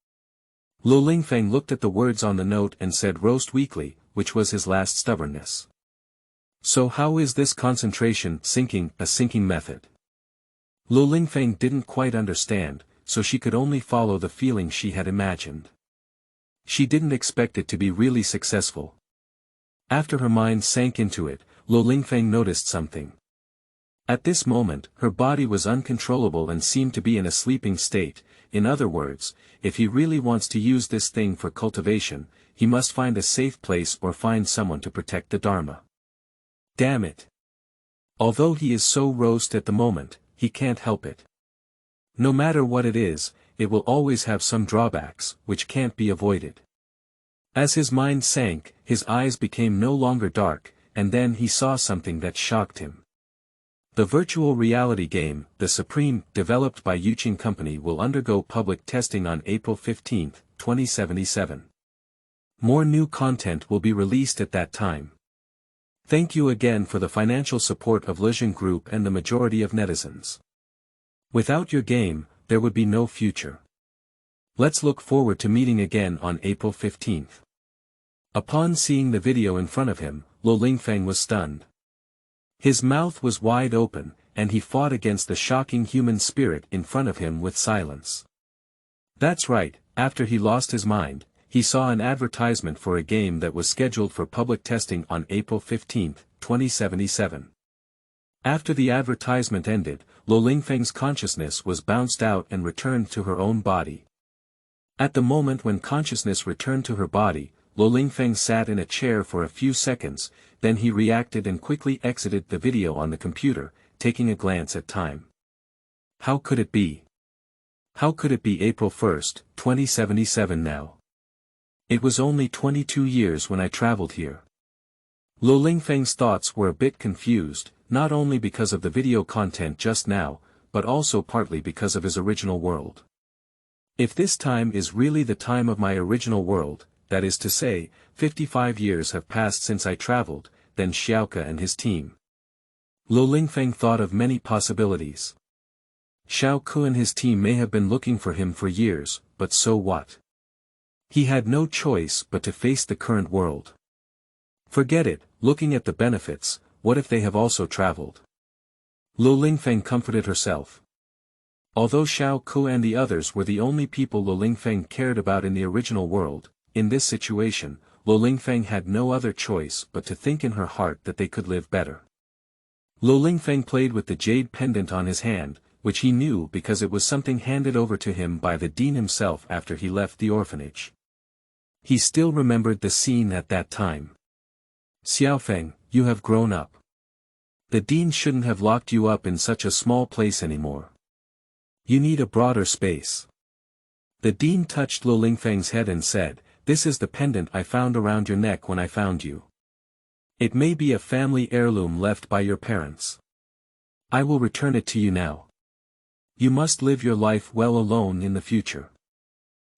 Lo Lingfeng looked at the words on the note and said roast weekly, which was his last stubbornness. So how is this concentration sinking a sinking method? Lo Lingfeng didn't quite understand, so she could only follow the feeling she had imagined. She didn't expect it to be really successful. After her mind sank into it, Lo Lingfeng noticed something. At this moment, her body was uncontrollable and seemed to be in a sleeping state. In other words, if he really wants to use this thing for cultivation, he must find a safe place or find someone to protect the Dharma. Damn it. Although he is so roast at the moment, he can't help it. No matter what it is, it will always have some drawbacks, which can't be avoided. As his mind sank, his eyes became no longer dark, and then he saw something that shocked him. The virtual reality game, The Supreme, developed by Yuqing Company will undergo public testing on April 15, 2077. More new content will be released at that time. Thank you again for the financial support of Lejin Group and the majority of netizens. Without your game, there would be no future. Let's look forward to meeting again on April 15. Upon seeing the video in front of him, Lo Lingfeng was stunned. His mouth was wide open, and he fought against the shocking human spirit in front of him with silence. That's right, after he lost his mind, he saw an advertisement for a game that was scheduled for public testing on April 15, 2077. After the advertisement ended, Lo Lingfeng's consciousness was bounced out and returned to her own body. At the moment when consciousness returned to her body, Lo Lingfeng sat in a chair for a few seconds, then he reacted and quickly exited the video on the computer, taking a glance at time. How could it be? How could it be April 1, 2077 now? It was only 22 years when I traveled here. Lo Lingfeng's thoughts were a bit confused, not only because of the video content just now, but also partly because of his original world. If this time is really the time of my original world, that is to say, 55 years have passed since I traveled, then Xiaoke and his team. Lo Lingfeng thought of many possibilities. Xiaoke and his team may have been looking for him for years, but so what? He had no choice but to face the current world. Forget it, looking at the benefits, what if they have also traveled? Lo Lingfeng comforted herself. Although Xiaoke and the others were the only people Lo Lingfeng cared about in the original world, in this situation, Lo Lingfeng had no other choice but to think in her heart that they could live better. Lo Lingfeng played with the jade pendant on his hand, which he knew because it was something handed over to him by the dean himself after he left the orphanage. He still remembered the scene at that time. Xiaofeng, you have grown up. The dean shouldn't have locked you up in such a small place anymore. You need a broader space. The dean touched Lo Lingfeng's head and said, "This is the pendant I found around your neck when I found you. It may be a family heirloom left by your parents. I will return it to you now. You must live your life well alone in the future."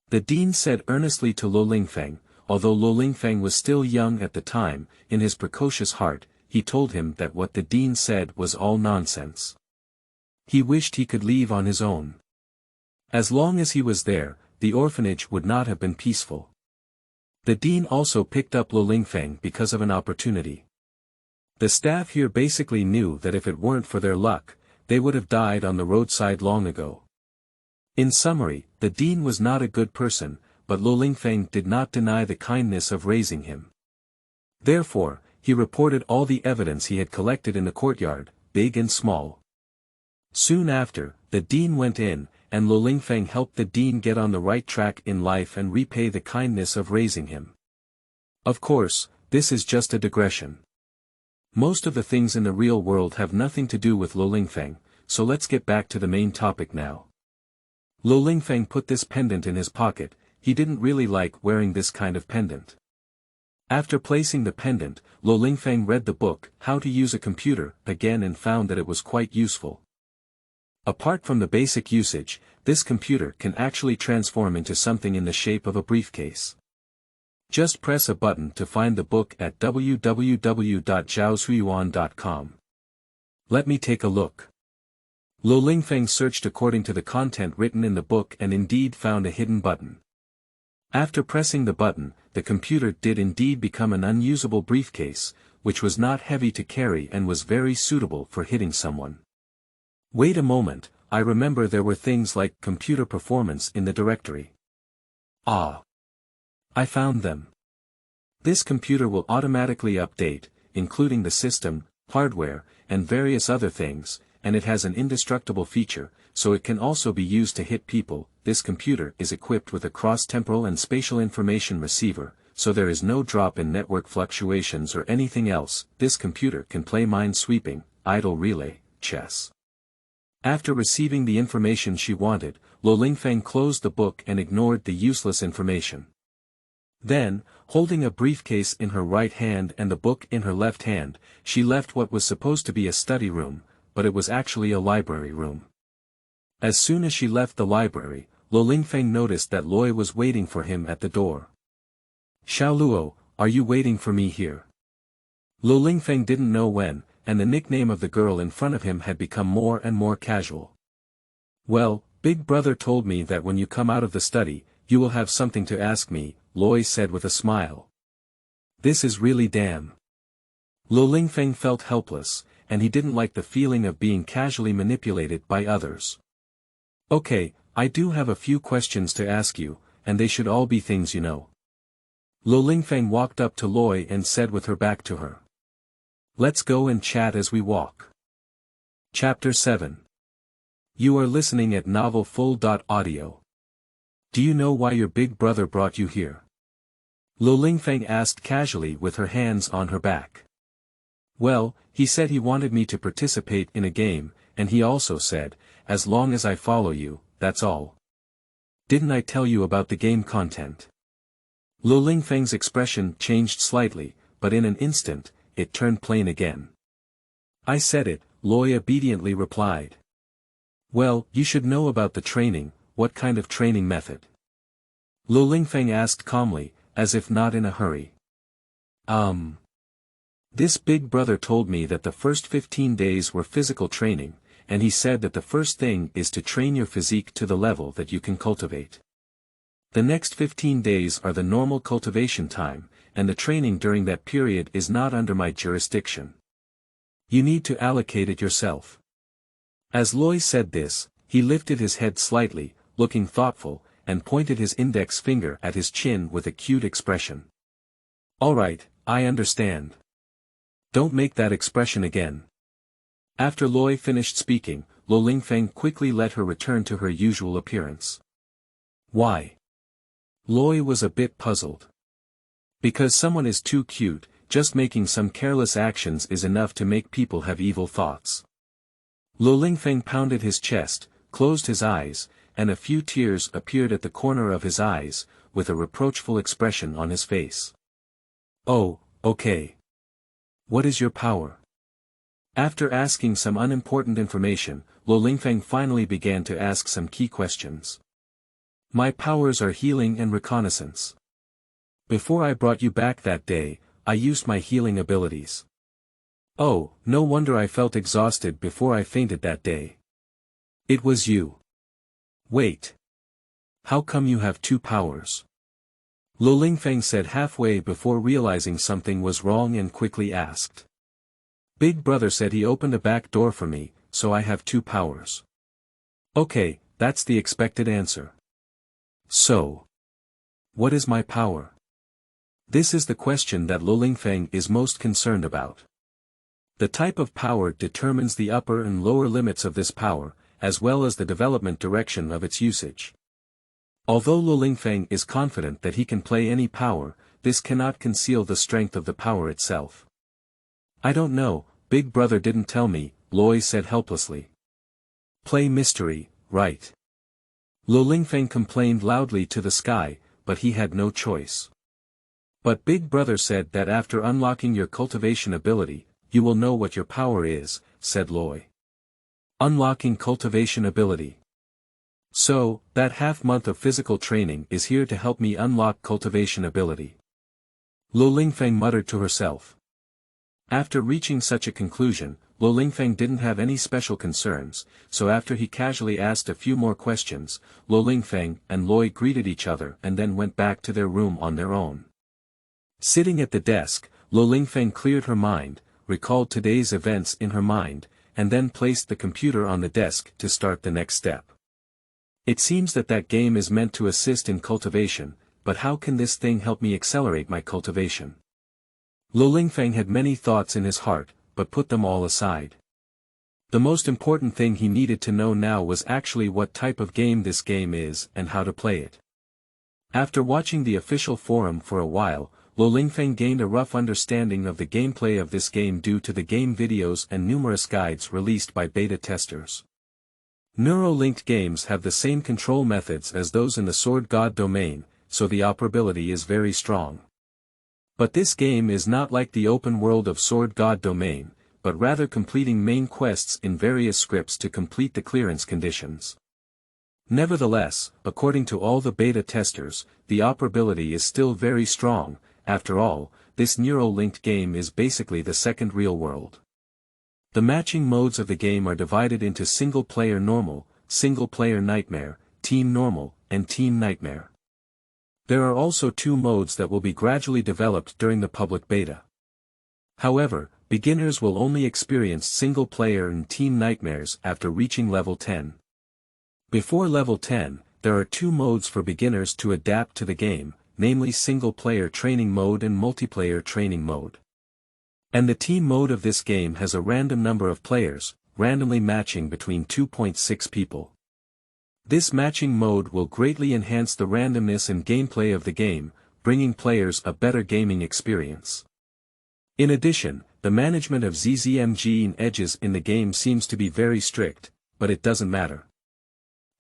The dean said earnestly to Lo Lingfeng, although Lo Lingfeng was still young at the time, in his precocious heart, he told him that what the dean said was all nonsense. He wished he could leave on his own. As long as he was there, the orphanage would not have been peaceful. The dean also picked up Feng because of an opportunity. The staff here basically knew that if it weren't for their luck, they would have died on the roadside long ago. In summary, the dean was not a good person, but Feng did not deny the kindness of raising him. Therefore, he reported all the evidence he had collected in the courtyard, big and small. Soon after, the dean went in, and Feng helped the dean get on the right track in life and repay the kindness of raising him. Of course, this is just a digression. Most of the things in the real world have nothing to do with Feng, so let's get back to the main topic now. Feng put this pendant in his pocket. He didn't really like wearing this kind of pendant. After placing the pendant, Feng read the book, How to Use a Computer, again and found that it was quite useful. Apart from the basic usage, this computer can actually transform into something in the shape of a briefcase. Just press a button to find the book at www.zhaoshuyuan.com. Let me take a look. Feng searched according to the content written in the book and indeed found a hidden button. After pressing the button, the computer did indeed become an unusable briefcase, which was not heavy to carry and was very suitable for hitting someone. Wait a moment, I remember there were things like computer performance in the directory. Ah! I found them. This computer will automatically update, including the system, hardware, and various other things, and it has an indestructible feature, so it can also be used to hit people. This computer is equipped with a cross-temporal and spatial information receiver, so there is no drop in network fluctuations or anything else. This computer can play mine-sweeping, idle relay, chess. After receiving the information she wanted, Feng closed the book and ignored the useless information. Then, holding a briefcase in her right hand and the book in her left hand, she left what was supposed to be a study room, but it was actually a library room. As soon as she left the library, Feng noticed that Loi was waiting for him at the door. Xiaoluo, are you waiting for me here? Feng didn't know when, and the nickname of the girl in front of him had become more and more casual. Well, Big Brother told me that when you come out of the study, you will have something to ask me, Loi said with a smile. This is really damn. Feng felt helpless, and he didn't like the feeling of being casually manipulated by others. Okay, I do have a few questions to ask you, and they should all be things you know. Feng walked up to Loi and said with her back to her. Let's go and chat as we walk. Chapter 7. You are listening at novelfull.audio. Do you know why your big brother brought you here? Feng asked casually with her hands on her back. Well, he said he wanted me to participate in a game, and he also said, as long as I follow you, that's all. Didn't I tell you about the game content? Feng's expression changed slightly, but in an instant, it turned plain again. I said it, Loi obediently replied. Well, you should know about the training. What kind of training method? Feng asked calmly, as if not in a hurry. This big brother told me that the first 15 days were physical training, and he said that the first thing is to train your physique to the level that you can cultivate. The next 15 days are the normal cultivation time, and the training during that period is not under my jurisdiction. You need to allocate it yourself. As Loi said this, he lifted his head slightly, looking thoughtful, and pointed his index finger at his chin with a cute expression. All right, I understand. Don't make that expression again. After Loi finished speaking, Feng quickly let her return to her usual appearance. Why? Loi was a bit puzzled. Because someone is too cute, just making some careless actions is enough to make people have evil thoughts. Feng pounded his chest, closed his eyes, and a few tears appeared at the corner of his eyes, with a reproachful expression on his face. Oh, okay. What is your power? After asking some unimportant information, Feng finally began to ask some key questions. My powers are healing and reconnaissance. Before I brought you back that day, I used my healing abilities. Oh, no wonder I felt exhausted before I fainted that day. It was you. Wait. How come you have two powers? Ling Feng said halfway before realizing something was wrong and quickly asked. Big brother said he opened a back door for me, so I have two powers. Okay, that's the expected answer. So, what is my power? This is the question that Ling Feng is most concerned about. The type of power determines the upper and lower limits of this power, as well as the development direction of its usage. Although Ling Feng is confident that he can play any power, this cannot conceal the strength of the power itself. I don't know, Big Brother didn't tell me, Loi said helplessly. Play mystery, right? Ling Feng complained loudly to the sky, but he had no choice. But Big Brother said that after unlocking your cultivation ability, you will know what your power is, said Loi. Unlocking cultivation ability. So, that half-month of physical training is here to help me unlock cultivation ability. Ling Feng muttered to herself. After reaching such a conclusion, Ling Feng didn't have any special concerns, so after he casually asked a few more questions, Ling Feng and Loi greeted each other and then went back to their room on their own. Sitting at the desk, Ling Feng cleared her mind, recalled today's events in her mind, and then placed the computer on the desk to start the next step. It seems that game is meant to assist in cultivation, but how can this thing help me accelerate my cultivation? Ling Feng had many thoughts in his heart, but put them all aside. The most important thing he needed to know now was actually what type of game this game is and how to play it. After watching the official forum for a while, Ling Feng gained a rough understanding of the gameplay of this game due to the game videos and numerous guides released by beta testers. Neuro-linked games have the same control methods as those in the Sword God domain, so the operability is very strong. But this game is not like the open world of Sword God domain, but rather completing main quests in various scripts to complete the clearance conditions. Nevertheless, according to all the beta testers, the operability is still very strong. After all, this neuro-linked game is basically the second real world. The matching modes of the game are divided into single-player normal, single-player nightmare, team normal, and team nightmare. There are also two modes that will be gradually developed during the public beta. However, beginners will only experience single-player and team nightmares after reaching level 10. Before level 10, there are two modes for beginners to adapt to the game, namely single-player training mode and multiplayer training mode. And the team mode of this game has a random number of players, randomly matching between 2.6 people. This matching mode will greatly enhance the randomness and gameplay of the game, bringing players a better gaming experience. In addition, the management of ZZMG and edges in the game seems to be very strict, but it doesn't matter.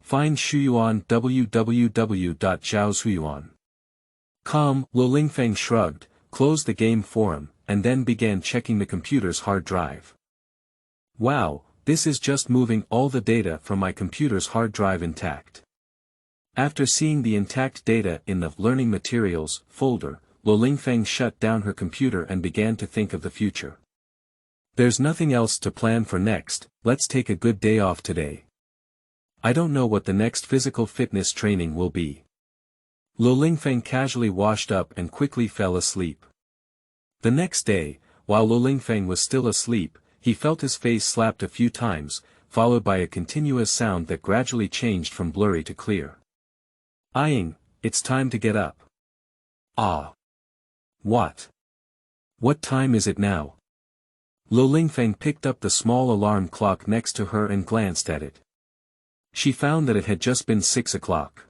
Find Shuyuan www.zhaoshuyuan.com. Ling Feng shrugged, closed the game forum, and then began checking the computer's hard drive. Wow, this is just moving all the data from my computer's hard drive intact. After seeing the intact data in the Learning Materials folder, Ling Feng shut down her computer and began to think of the future. There's nothing else to plan for next, let's take a good day off today. I don't know what the next physical fitness training will be. Ling Feng casually washed up and quickly fell asleep. The next day, while Ling Feng was still asleep, he felt his face slapped a few times, followed by a continuous sound that gradually changed from blurry to clear. Ying, it's time to get up. Ah. What? What time is it now? Ling Feng picked up the small alarm clock next to her and glanced at it. She found that it had just been 6 o'clock.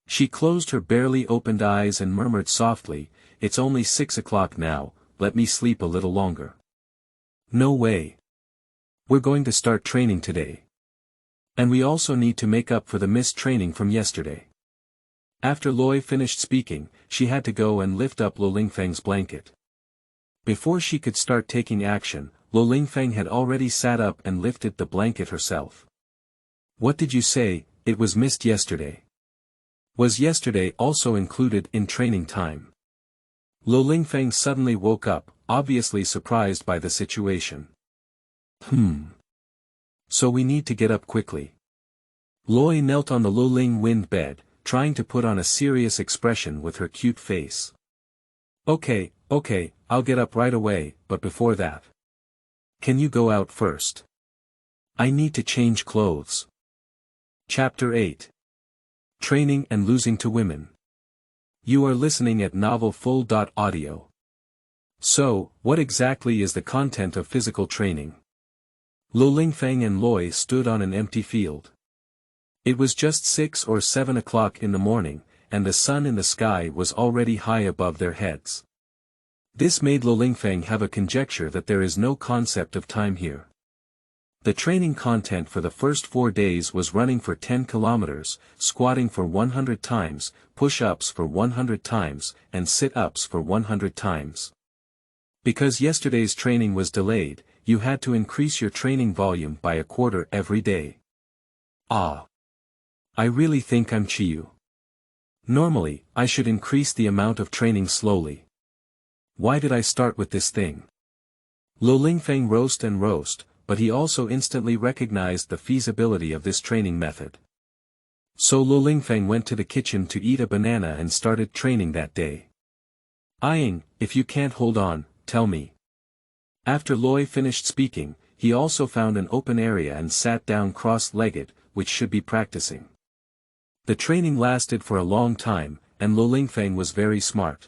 She closed her barely opened eyes and murmured softly, "It's only 6 o'clock now, let me sleep a little longer." No way. We're going to start training today. And we also need to make up for the missed training from yesterday. After Loi finished speaking, she had to go and lift up Ling Feng's blanket. Before she could start taking action, Ling Feng had already sat up and lifted the blanket herself. What did you say, it was missed yesterday? Was yesterday also included in training time? Ling Feng suddenly woke up, obviously surprised by the situation. So we need to get up quickly. Loi knelt on the Luling wind bed, trying to put on a serious expression with her cute face. Okay, I'll get up right away, but before that. Can you go out first? I need to change clothes. Chapter 8. Training and Losing to Women. You are listening at novelfull.audio. So, what exactly is the content of physical training? Feng and Loi stood on an empty field. It was just 6 or 7 o'clock in the morning, and the sun in the sky was already high above their heads. This made Feng have a conjecture that there is no concept of time here. The training content for the first 4 days was running for 10 kilometers, squatting for 100 times, push-ups for 100 times, and sit-ups for 100 times. Because yesterday's training was delayed, you had to increase your training volume by a quarter every day. Ah. I really think I'm Chiyu. Normally, I should increase the amount of training slowly. Why did I start with this thing? Feng roast, but he also instantly recognized the feasibility of this training method. So Feng went to the kitchen to eat a banana and started training that day. Ling, if you can't hold on, tell me. After Loi finished speaking, he also found an open area and sat down cross-legged, which should be practicing. The training lasted for a long time, and Feng was very smart.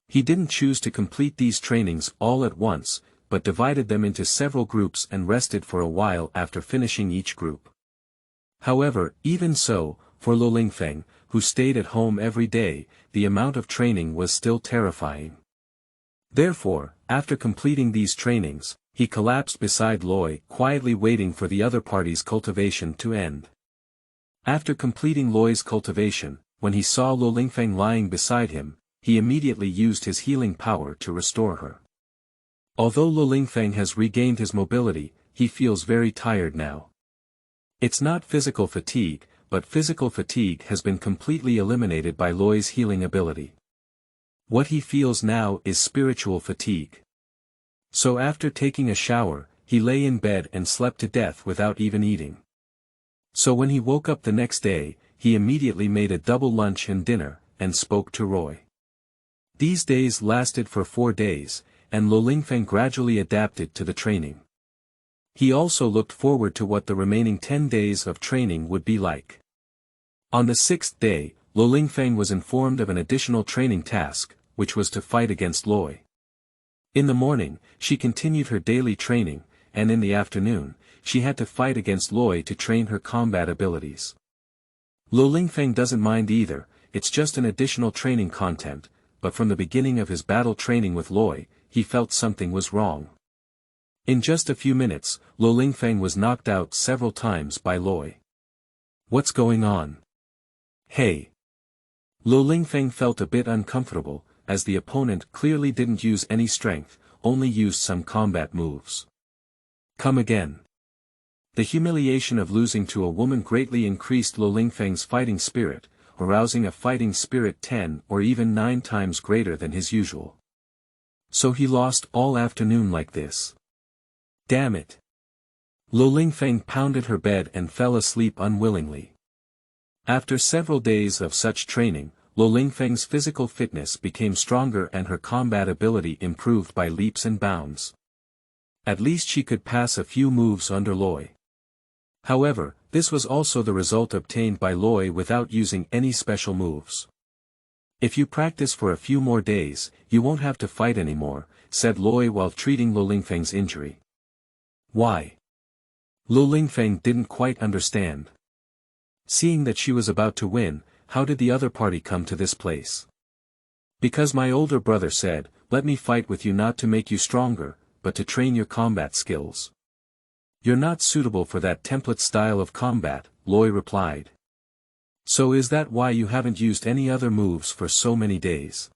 He didn't choose to complete these trainings all at once, but divided them into several groups and rested for a while after finishing each group. However, even so, for Feng, who stayed at home every day, the amount of training was still terrifying. Therefore, after completing these trainings, he collapsed beside Loi, quietly waiting for the other party's cultivation to end. After completing Loi's cultivation, when he saw Feng lying beside him, he immediately used his healing power to restore her. Although Feng has regained his mobility, he feels very tired now. It's not physical fatigue, but physical fatigue has been completely eliminated by Loi's healing ability. What he feels now is spiritual fatigue. So after taking a shower, he lay in bed and slept to death without even eating. So when he woke up the next day, he immediately made a double lunch and dinner, and spoke to Roy. These days lasted for 4 days, and Feng gradually adapted to the training. He also looked forward to what the remaining 10 days of training would be like. On the 6th day, Feng was informed of an additional training task, which was to fight against Loi. In the morning, she continued her daily training, and in the afternoon, she had to fight against Loi to train her combat abilities. Feng doesn't mind either, it's just an additional training content, but from the beginning of his battle training with Loi, he felt something was wrong. In just a few minutes, Feng was knocked out several times by Loi. What's going on? Hey! Feng felt a bit uncomfortable, as the opponent clearly didn't use any strength, only used some combat moves. Come again. The humiliation of losing to a woman greatly increased Feng's fighting spirit, arousing a fighting spirit 10 or even 9 times greater than his usual. So he lost all afternoon like this. Damn it. Feng pounded her bed and fell asleep unwillingly. After several days of such training, Feng's physical fitness became stronger and her combat ability improved by leaps and bounds. At least she could pass a few moves under Loi. However, this was also the result obtained by Loi without using any special moves. If you practice for a few more days, you won't have to fight anymore, said Loi while treating Feng's injury. Why? Feng didn't quite understand. Seeing that she was about to win, how did the other party come to this place? Because my older brother said, let me fight with you not to make you stronger, but to train your combat skills. You're not suitable for that template style of combat, Loi replied. So is that why you haven't used any other moves for so many days?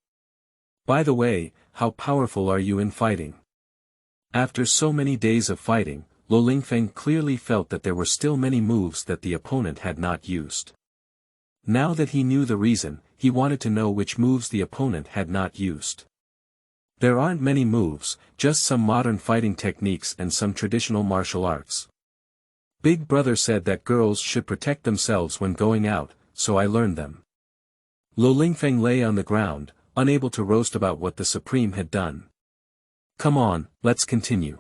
By the way, how powerful are you in fighting? After so many days of fighting, Feng clearly felt that there were still many moves that the opponent had not used. Now that he knew the reason, he wanted to know which moves the opponent had not used. There aren't many moves, just some modern fighting techniques and some traditional martial arts. Big brother said that girls should protect themselves when going out, so I learned them. Lo Lingfeng lay on the ground, unable to roast about what the Supreme had done. Come on, let's continue.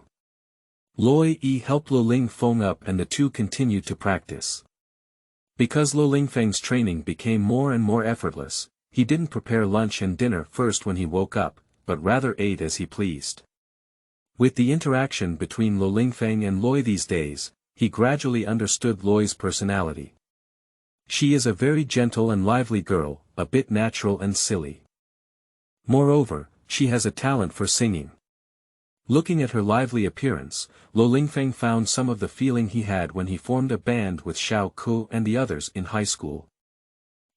Loi Yi helped Lo Lingfeng up and the two continued to practice. Because Lo Lingfeng's training became more and more effortless, he didn't prepare lunch and dinner first when he woke up, but rather ate as he pleased. With the interaction between Lo Lingfeng and Loi these days, he gradually understood Loi's personality. She is a very gentle and lively girl, a bit natural and silly. Moreover, she has a talent for singing. Looking at her lively appearance, Lo Lingfeng found some of the feeling he had when he formed a band with Xiao Ku and the others in high school.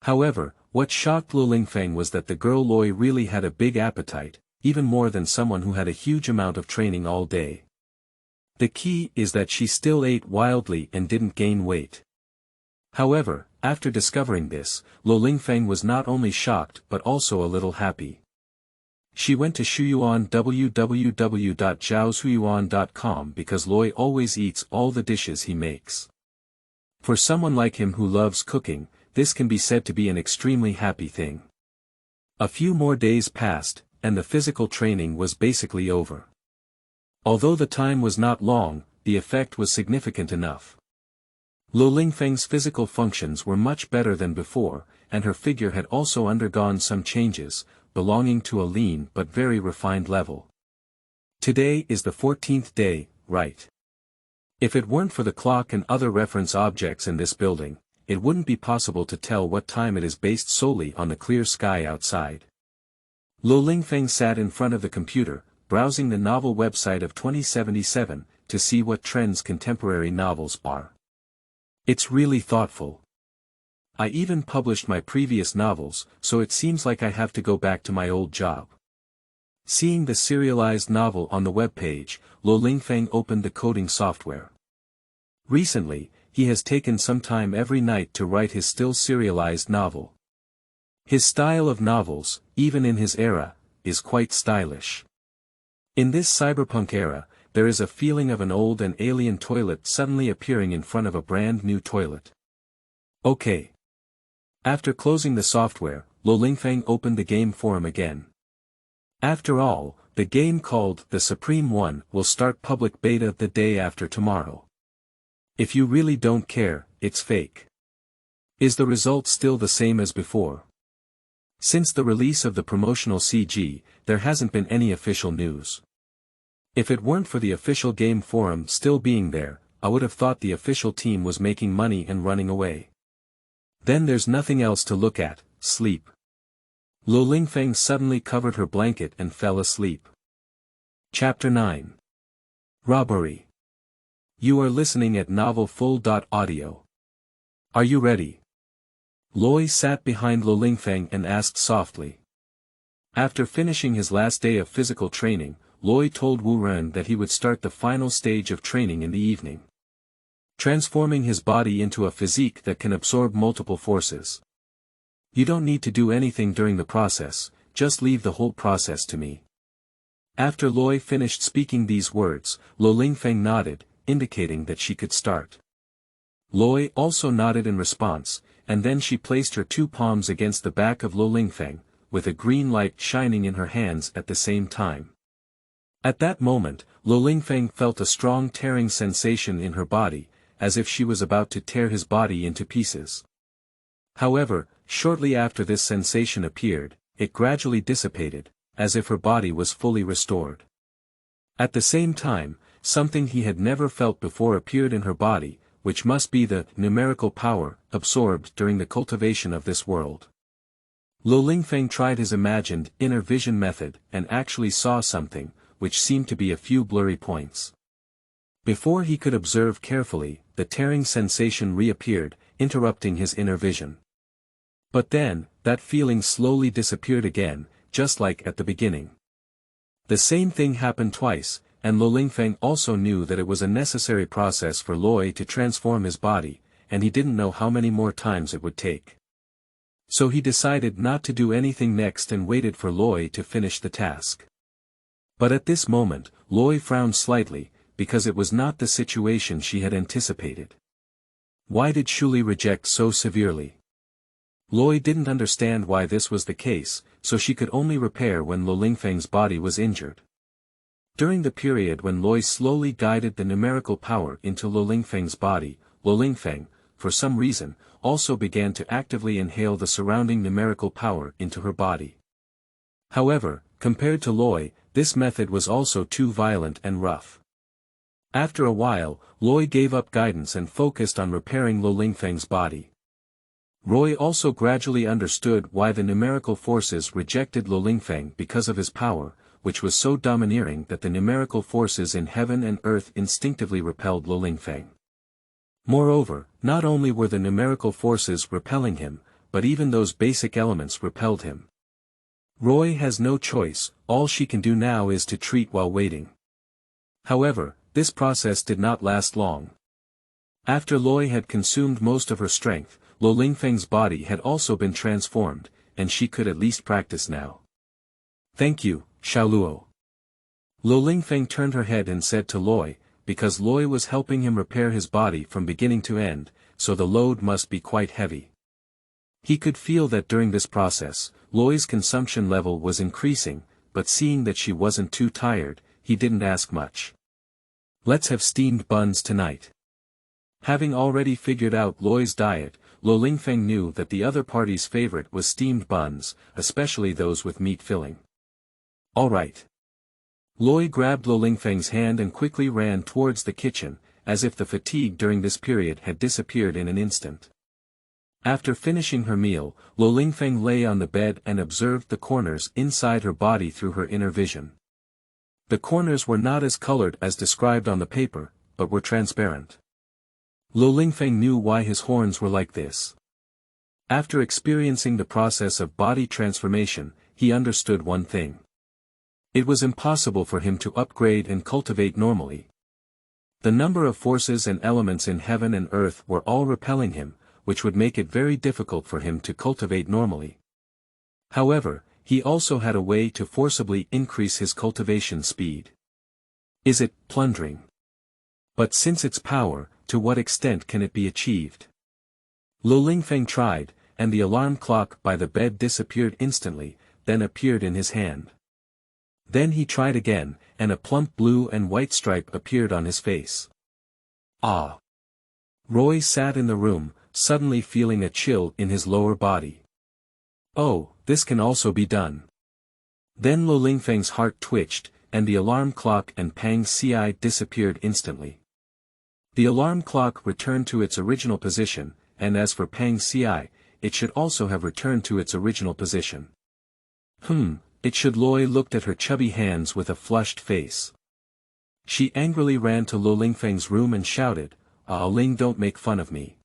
However, what shocked Lo Lingfeng was that the girl Loi really had a big appetite, even more than someone who had a huge amount of training all day. The key is that she still ate wildly and didn't gain weight. However, after discovering this, Lo Lingfeng was not only shocked but also a little happy. She went to Shuyuan www.zhaoshuyuan.com because Loi always eats all the dishes he makes. For someone like him who loves cooking, this can be said to be an extremely happy thing. A few more days passed, and the physical training was basically over. Although the time was not long, the effect was significant enough. Lo Lingfeng's physical functions were much better than before, and her figure had also undergone some changes, belonging to a lean but very refined level. Today is the 14th day, right? If it weren't for the clock and other reference objects in this building, it wouldn't be possible to tell what time it is based solely on the clear sky outside. Lo Lingfeng sat in front of the computer, browsing the novel website of 2077, to see what trends contemporary novels are. It's really thoughtful. I even published my previous novels, so it seems like I have to go back to my old job. Seeing the serialized novel on the webpage, Lo Lingfeng opened the coding software. Recently, he has taken some time every night to write his still serialized novel. His style of novels, even in his era, is quite stylish. In this cyberpunk era, there is a feeling of an old and alien toilet suddenly appearing in front of a brand new toilet. Okay. After closing the software, Lo Lingfeng opened the game forum again. After all, the game called The Supreme One will start public beta the day after tomorrow. If you really don't care, it's fake. Is the result still the same as before? Since the release of the promotional CG, there hasn't been any official news. If it weren't for the official game forum still being there, I would have thought the official team was making money and running away. Then there's nothing else to look at, sleep. Lo Lingfeng suddenly covered her blanket and fell asleep. Chapter 9. Robbery. You are listening at novelfull.audio. Are you ready? Loi sat behind Lo Lingfeng and asked softly. After finishing his last day of physical training, Loi told Wu Ren that he would start the final stage of training in the evening. Transforming his body into a physique that can absorb multiple forces. You don't need to do anything during the process, just leave the whole process to me. After Loi finished speaking these words, Lo Lingfeng nodded, indicating that she could start. Loi also nodded in response, and then she placed her two palms against the back of Lo Lingfeng, with a green light shining in her hands at the same time. At that moment, Lo Lingfeng felt a strong tearing sensation in her body, as if she was about to tear his body into pieces. However, shortly after this sensation appeared, it gradually dissipated, as if her body was fully restored. At the same time, something he had never felt before appeared in her body, which must be the numerical power absorbed during the cultivation of this world. Lo Lingfeng tried his imagined inner vision method and actually saw something, which seemed to be a few blurry points. Before he could observe carefully, the tearing sensation reappeared, interrupting his inner vision. But then, that feeling slowly disappeared again, just like at the beginning. The same thing happened twice, and Lo Lingfeng also knew that it was a necessary process for Loi to transform his body, and he didn't know how many more times it would take. So he decided not to do anything next and waited for Loi to finish the task. But at this moment, Loi frowned slightly, because it was not the situation she had anticipated. Why did Shuli reject so severely? Loi didn't understand why this was the case, so she could only repair when Lo Lingfeng's body was injured. During the period when Loi slowly guided the numerical power into Lo Lingfeng's body, Lo Lingfeng, for some reason, also began to actively inhale the surrounding numerical power into her body. However, compared to Loi, this method was also too violent and rough. After a while, Loi gave up guidance and focused on repairing Lo Lingfeng's body. Roy also gradually understood why the numerical forces rejected Lo Lingfeng because of his power, which was so domineering that the numerical forces in heaven and earth instinctively repelled Lo Lingfeng. Moreover, not only were the numerical forces repelling him, but even those basic elements repelled him. Roy has no choice, all she can do now is to treat while waiting. However, this process did not last long. After Loi had consumed most of her strength, Lo Lingfeng's body had also been transformed, and she could at least practice now. "Thank you, Xiaoluo." Lo Lingfeng turned her head and said to Loi, because Loi was helping him repair his body from beginning to end, so the load must be quite heavy. He could feel that during this process, Loi's consumption level was increasing, but seeing that she wasn't too tired, he didn't ask much. "Let's have steamed buns tonight." Having already figured out Loi's diet, Lo Lingfeng knew that the other party's favorite was steamed buns, especially those with meat filling. "All right." Loi grabbed Lo Lingfeng's hand and quickly ran towards the kitchen, as if the fatigue during this period had disappeared in an instant. After finishing her meal, Lo Lingfeng lay on the bed and observed the corners inside her body through her inner vision. The corners were not as colored as described on the paper, but were transparent. Lo Lingfeng knew why his horns were like this. After experiencing the process of body transformation, he understood one thing. It was impossible for him to upgrade and cultivate normally. The number of forces and elements in heaven and earth were all repelling him, which would make it very difficult for him to cultivate normally. However, he also had a way to forcibly increase his cultivation speed. Is it plundering? But since its power, to what extent can it be achieved? Lo Lingfeng tried, and the alarm clock by the bed disappeared instantly, then appeared in his hand. Then he tried again, and a plump blue and white stripe appeared on his face. Ah! Roy sat in the room, suddenly feeling a chill in his lower body. Oh, this can also be done. Then Lo Lingfeng's heart twitched, and the alarm clock and Pang Ci disappeared instantly. The alarm clock returned to its original position, and as for Pang Ci, it should also have returned to its original position. It should. Loi looked at her chubby hands with a flushed face. She angrily ran to Lo Lingfeng's room and shouted, "Ah, Ling, don't make fun of me."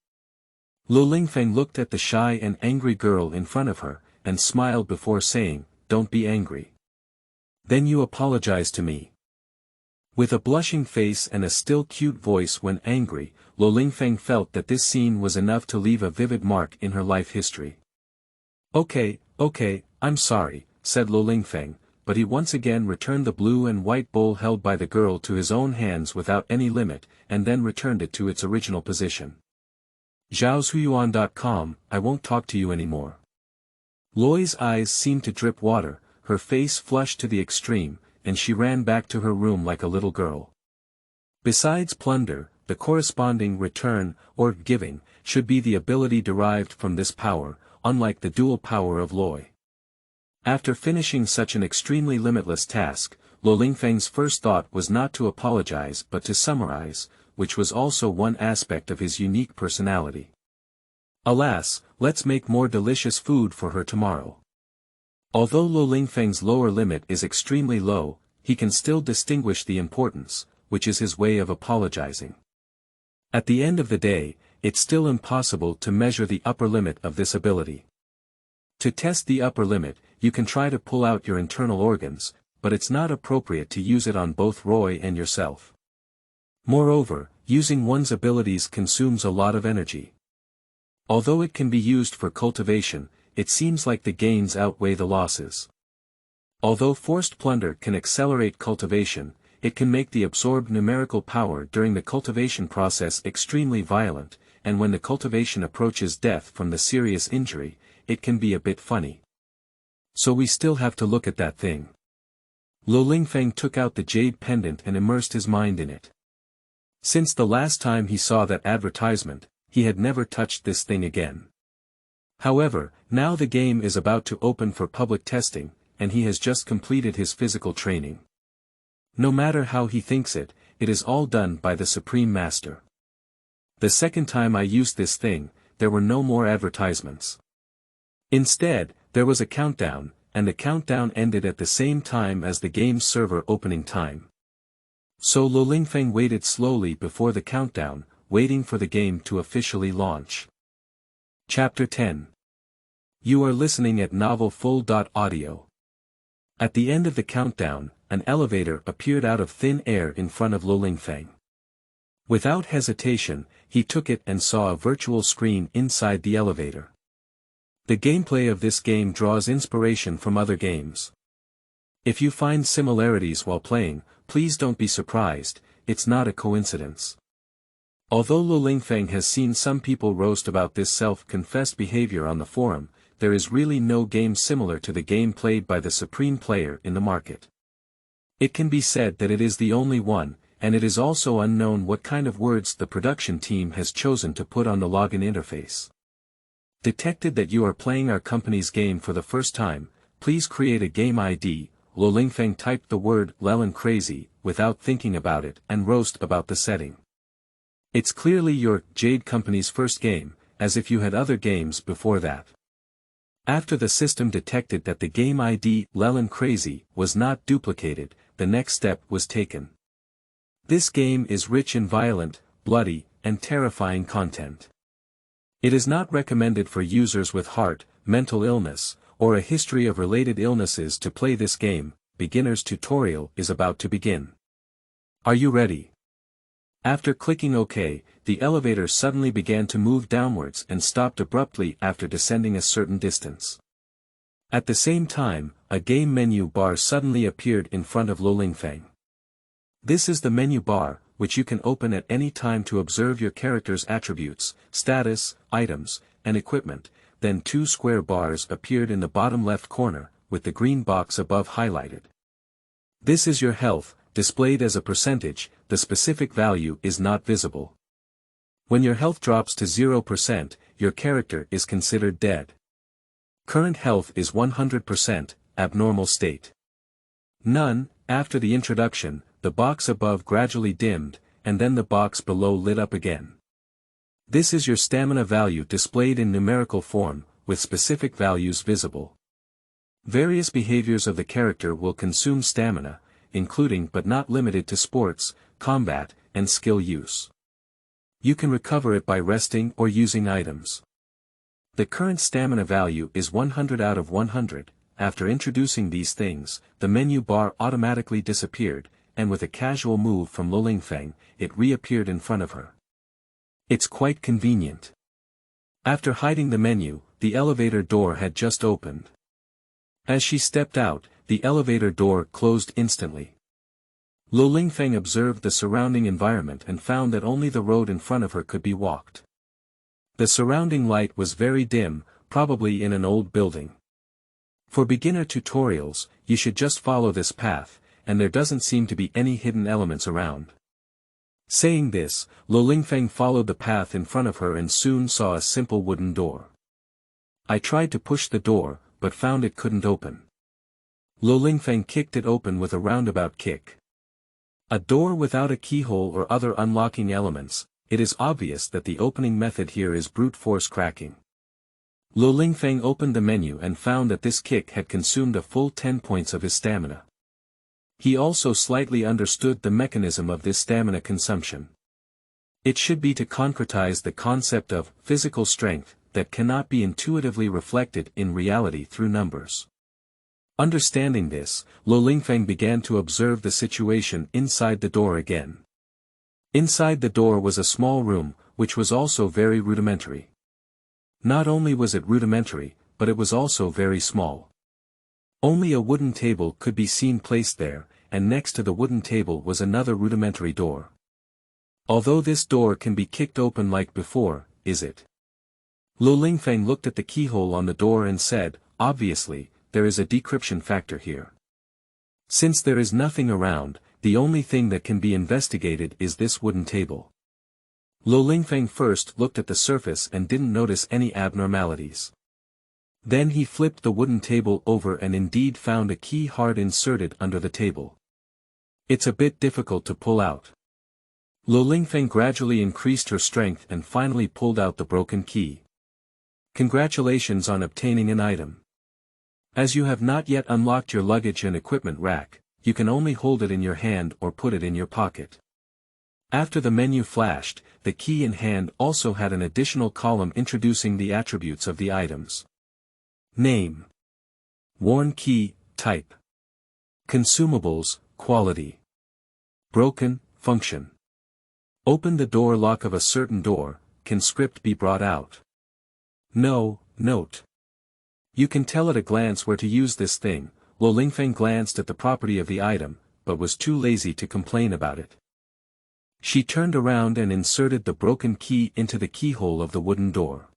Lo Lingfeng looked at the shy and angry girl in front of her, and smiled before saying, "Don't be angry. Then you apologize to me." With a blushing face and a still cute voice when angry, Lo Lingfeng felt that this scene was enough to leave a vivid mark in her life history. Okay, I'm sorry," said Lo Lingfeng, but he once again returned the blue and white bowl held by the girl to his own hands without any limit, and then returned it to its original position. Zhaoshuyuan.com, I won't talk to you anymore. Loi's eyes seemed to drip water, her face flushed to the extreme, and she ran back to her room like a little girl. Besides plunder, the corresponding return, or giving, should be the ability derived from this power, unlike the dual power of Loi. After finishing such an extremely limitless task, Lo Lingfeng's first thought was not to apologize but to summarize, which was also one aspect of his unique personality. Alas, let's make more delicious food for her tomorrow. Although Lo Lingfeng's lower limit is extremely low, he can still distinguish the importance, which is his way of apologizing. At the end of the day, it's still impossible to measure the upper limit of this ability. To test the upper limit, you can try to pull out your internal organs, but it's not appropriate to use it on both Roy and yourself. Moreover, using one's abilities consumes a lot of energy. Although it can be used for cultivation, it seems like the gains outweigh the losses. Although forced plunder can accelerate cultivation, it can make the absorbed numerical power during the cultivation process extremely violent, and when the cultivation approaches death from the serious injury, it can be a bit funny. So we still have to look at that thing. Ling Feng took out the jade pendant and immersed his mind in it. Since the last time he saw that advertisement, he had never touched this thing again. However, now the game is about to open for public testing, and he has just completed his physical training. No matter how he thinks it, it is all done by the Supreme Master. The second time I used this thing, there were no more advertisements. Instead, there was a countdown, and the countdown ended at the same time as the game's server opening time. So Ling Feng waited slowly before the countdown, waiting for the game to officially launch. Chapter 10. You are listening at novelfull.audio. At the end of the countdown, an elevator appeared out of thin air in front of Ling Feng. Without hesitation, he took it and saw a virtual screen inside the elevator. The gameplay of this game draws inspiration from other games. If you find similarities while playing, please don't be surprised, it's not a coincidence. Although Ling Feng has seen some people roast about this self-confessed behavior on the forum, there is really no game similar to the game played by the supreme player in the market. It can be said that it is the only one, and it is also unknown what kind of words the production team has chosen to put on the login interface. Detected that you are playing our company's game for the first time, please create a game ID. Ling Feng typed the word "Lelin crazy" without thinking about it and roast about the setting. It's clearly your Jade Company's first game, as if you had other games before that. After the system detected that the game ID "Lelin crazy" was not duplicated, the next step was taken. This game is rich in violent, bloody, and terrifying content. It is not recommended for users with heart, mental illness, or a history of related illnesses to play this game. Beginner's tutorial is about to begin. Are you ready? After clicking OK, the elevator suddenly began to move downwards and stopped abruptly after descending a certain distance. At the same time, a game menu bar suddenly appeared in front of Ling Feng. This is the menu bar, which you can open at any time to observe your character's attributes, status, items, and equipment. Then two square bars appeared in the bottom left corner, with the green box above highlighted. This is your health, displayed as a percentage. The specific value is not visible. When your health drops to 0%, your character is considered dead. Current health is 100%, abnormal state. None. After the introduction, the box above gradually dimmed, and then the box below lit up again. This is your stamina value displayed in numerical form, with specific values visible. Various behaviors of the character will consume stamina, including but not limited to sports, combat, and skill use. You can recover it by resting or using items. The current stamina value is 100 out of 100. After introducing these things, the menu bar automatically disappeared, and with a casual move from Ling Feng, it reappeared in front of her. It's quite convenient. After hiding the menu, the elevator door had just opened. As she stepped out, the elevator door closed instantly. Ling Feng observed the surrounding environment and found that only the road in front of her could be walked. The surrounding light was very dim, probably in an old building. For beginner tutorials, you should just follow this path, and there doesn't seem to be any hidden elements around. Saying this, Ling Feng followed the path in front of her and soon saw a simple wooden door. I tried to push the door, but found it couldn't open. Ling Feng kicked it open with a roundabout kick. A door without a keyhole or other unlocking elements. It is obvious that the opening method here is brute force cracking. Ling Feng opened the menu and found that this kick had consumed a full 10 points of his stamina. He also slightly understood the mechanism of this stamina consumption. It should be to concretize the concept of physical strength that cannot be intuitively reflected in reality through numbers. Understanding this, Ling Feng began to observe the situation inside the door again. Inside the door was a small room, which was also very rudimentary. Not only was it rudimentary, but it was also very small. Only a wooden table could be seen placed there, and next to the wooden table was another rudimentary door. Although this door can be kicked open like before, is it? Lo Lingfeng looked at the keyhole on the door and said, obviously, there is a decryption factor here. Since there is nothing around, the only thing that can be investigated is this wooden table. Lo Lingfeng first looked at the surface and didn't notice any abnormalities. Then he flipped the wooden table over and indeed found a key hard inserted under the table. It's a bit difficult to pull out. Lo Lingfeng gradually increased her strength and finally pulled out the broken key. Congratulations on obtaining an item. As you have not yet unlocked your luggage and equipment rack, you can only hold it in your hand or put it in your pocket. After the menu flashed, the key in hand also had an additional column introducing the attributes of the items. Name. Worn key, type. Consumables, quality. Broken, function. Open the door lock of a certain door, can script be brought out? No, note. You can tell at a glance where to use this thing. Lo Lingfeng glanced at the property of the item, but was too lazy to complain about it. She turned around and inserted the broken key into the keyhole of the wooden door.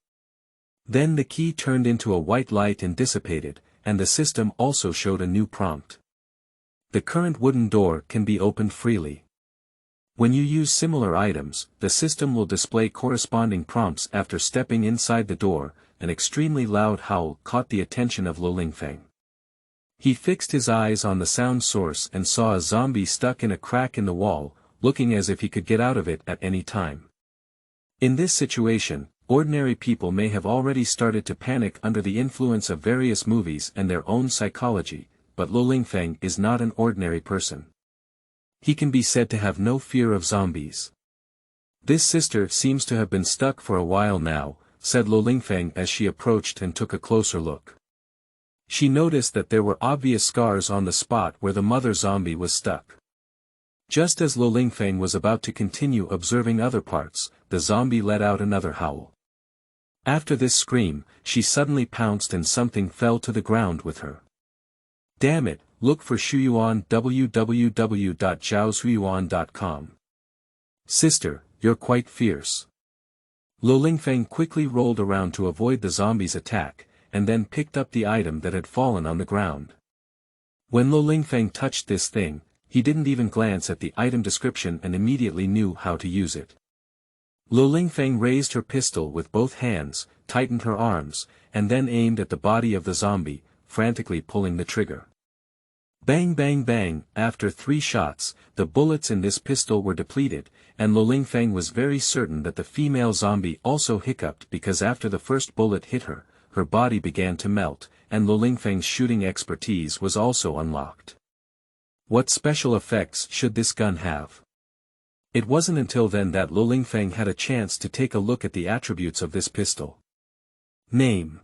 Then the key turned into a white light and dissipated, and the system also showed a new prompt. The current wooden door can be opened freely. When you use similar items, the system will display corresponding prompts after stepping inside the door. An extremely loud howl caught the attention of Lo Lingfeng. He fixed his eyes on the sound source and saw a zombie stuck in a crack in the wall, looking as if he could get out of it at any time. In this situation, ordinary people may have already started to panic under the influence of various movies and their own psychology, but Lo Lingfeng is not an ordinary person. He can be said to have no fear of zombies. This sister seems to have been stuck for a while now, said Lo Lingfeng as she approached and took a closer look. She noticed that there were obvious scars on the spot where the mother zombie was stuck. Just as Lo Lingfeng was about to continue observing other parts, the zombie let out another howl. After this scream, she suddenly pounced and something fell to the ground with her. Damn it, look for Shuyuan www.zhaoshuyuan.com. Sister, you're quite fierce. Lo Lingfeng quickly rolled around to avoid the zombie's attack, and then picked up the item that had fallen on the ground. When Lo Lingfeng touched this thing, he didn't even glance at the item description and immediately knew how to use it. Lo Lingfeng raised her pistol with both hands, tightened her arms, and then aimed at the body of the zombie, frantically pulling the trigger. Bang bang bang, after 3 shots, the bullets in this pistol were depleted, and Lo Lingfeng was very certain that the female zombie also hiccuped because after the first bullet hit her, her body began to melt, and Lo Lingfeng's shooting expertise was also unlocked. What special effects should this gun have? It wasn't until then that Lo Lingfeng had a chance to take a look at the attributes of this pistol. Name.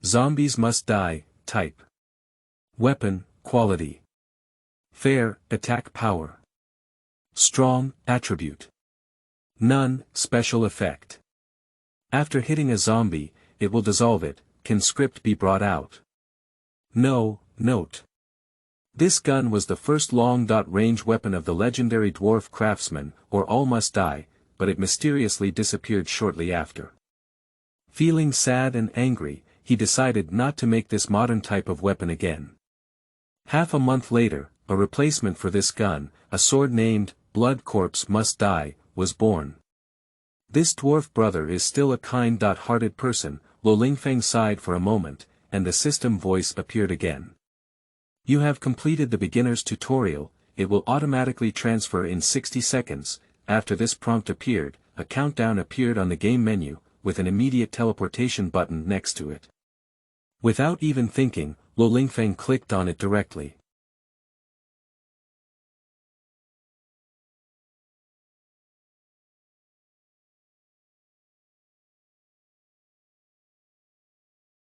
Zombies must die, type. Weapon, quality. Fair, attack power. Strong, attribute. None, special effect. After hitting a zombie, it will dissolve it, can script be brought out? No, note. This gun was the first long-range weapon of the legendary dwarf craftsman, or all must die, but it mysteriously disappeared shortly after. Feeling sad and angry, he decided not to make this modern type of weapon again. Half a month later, a replacement for this gun, a sword named, Blood Corpse Must Die, was born. This dwarf brother is still a kind-hearted person. Lo Lingfeng sighed for a moment, and the system voice appeared again. You have completed the beginner's tutorial, it will automatically transfer in 60 seconds, after this prompt appeared, a countdown appeared on the game menu, with an immediate teleportation button next to it. Without even thinking, Lo Lingfeng clicked on it directly.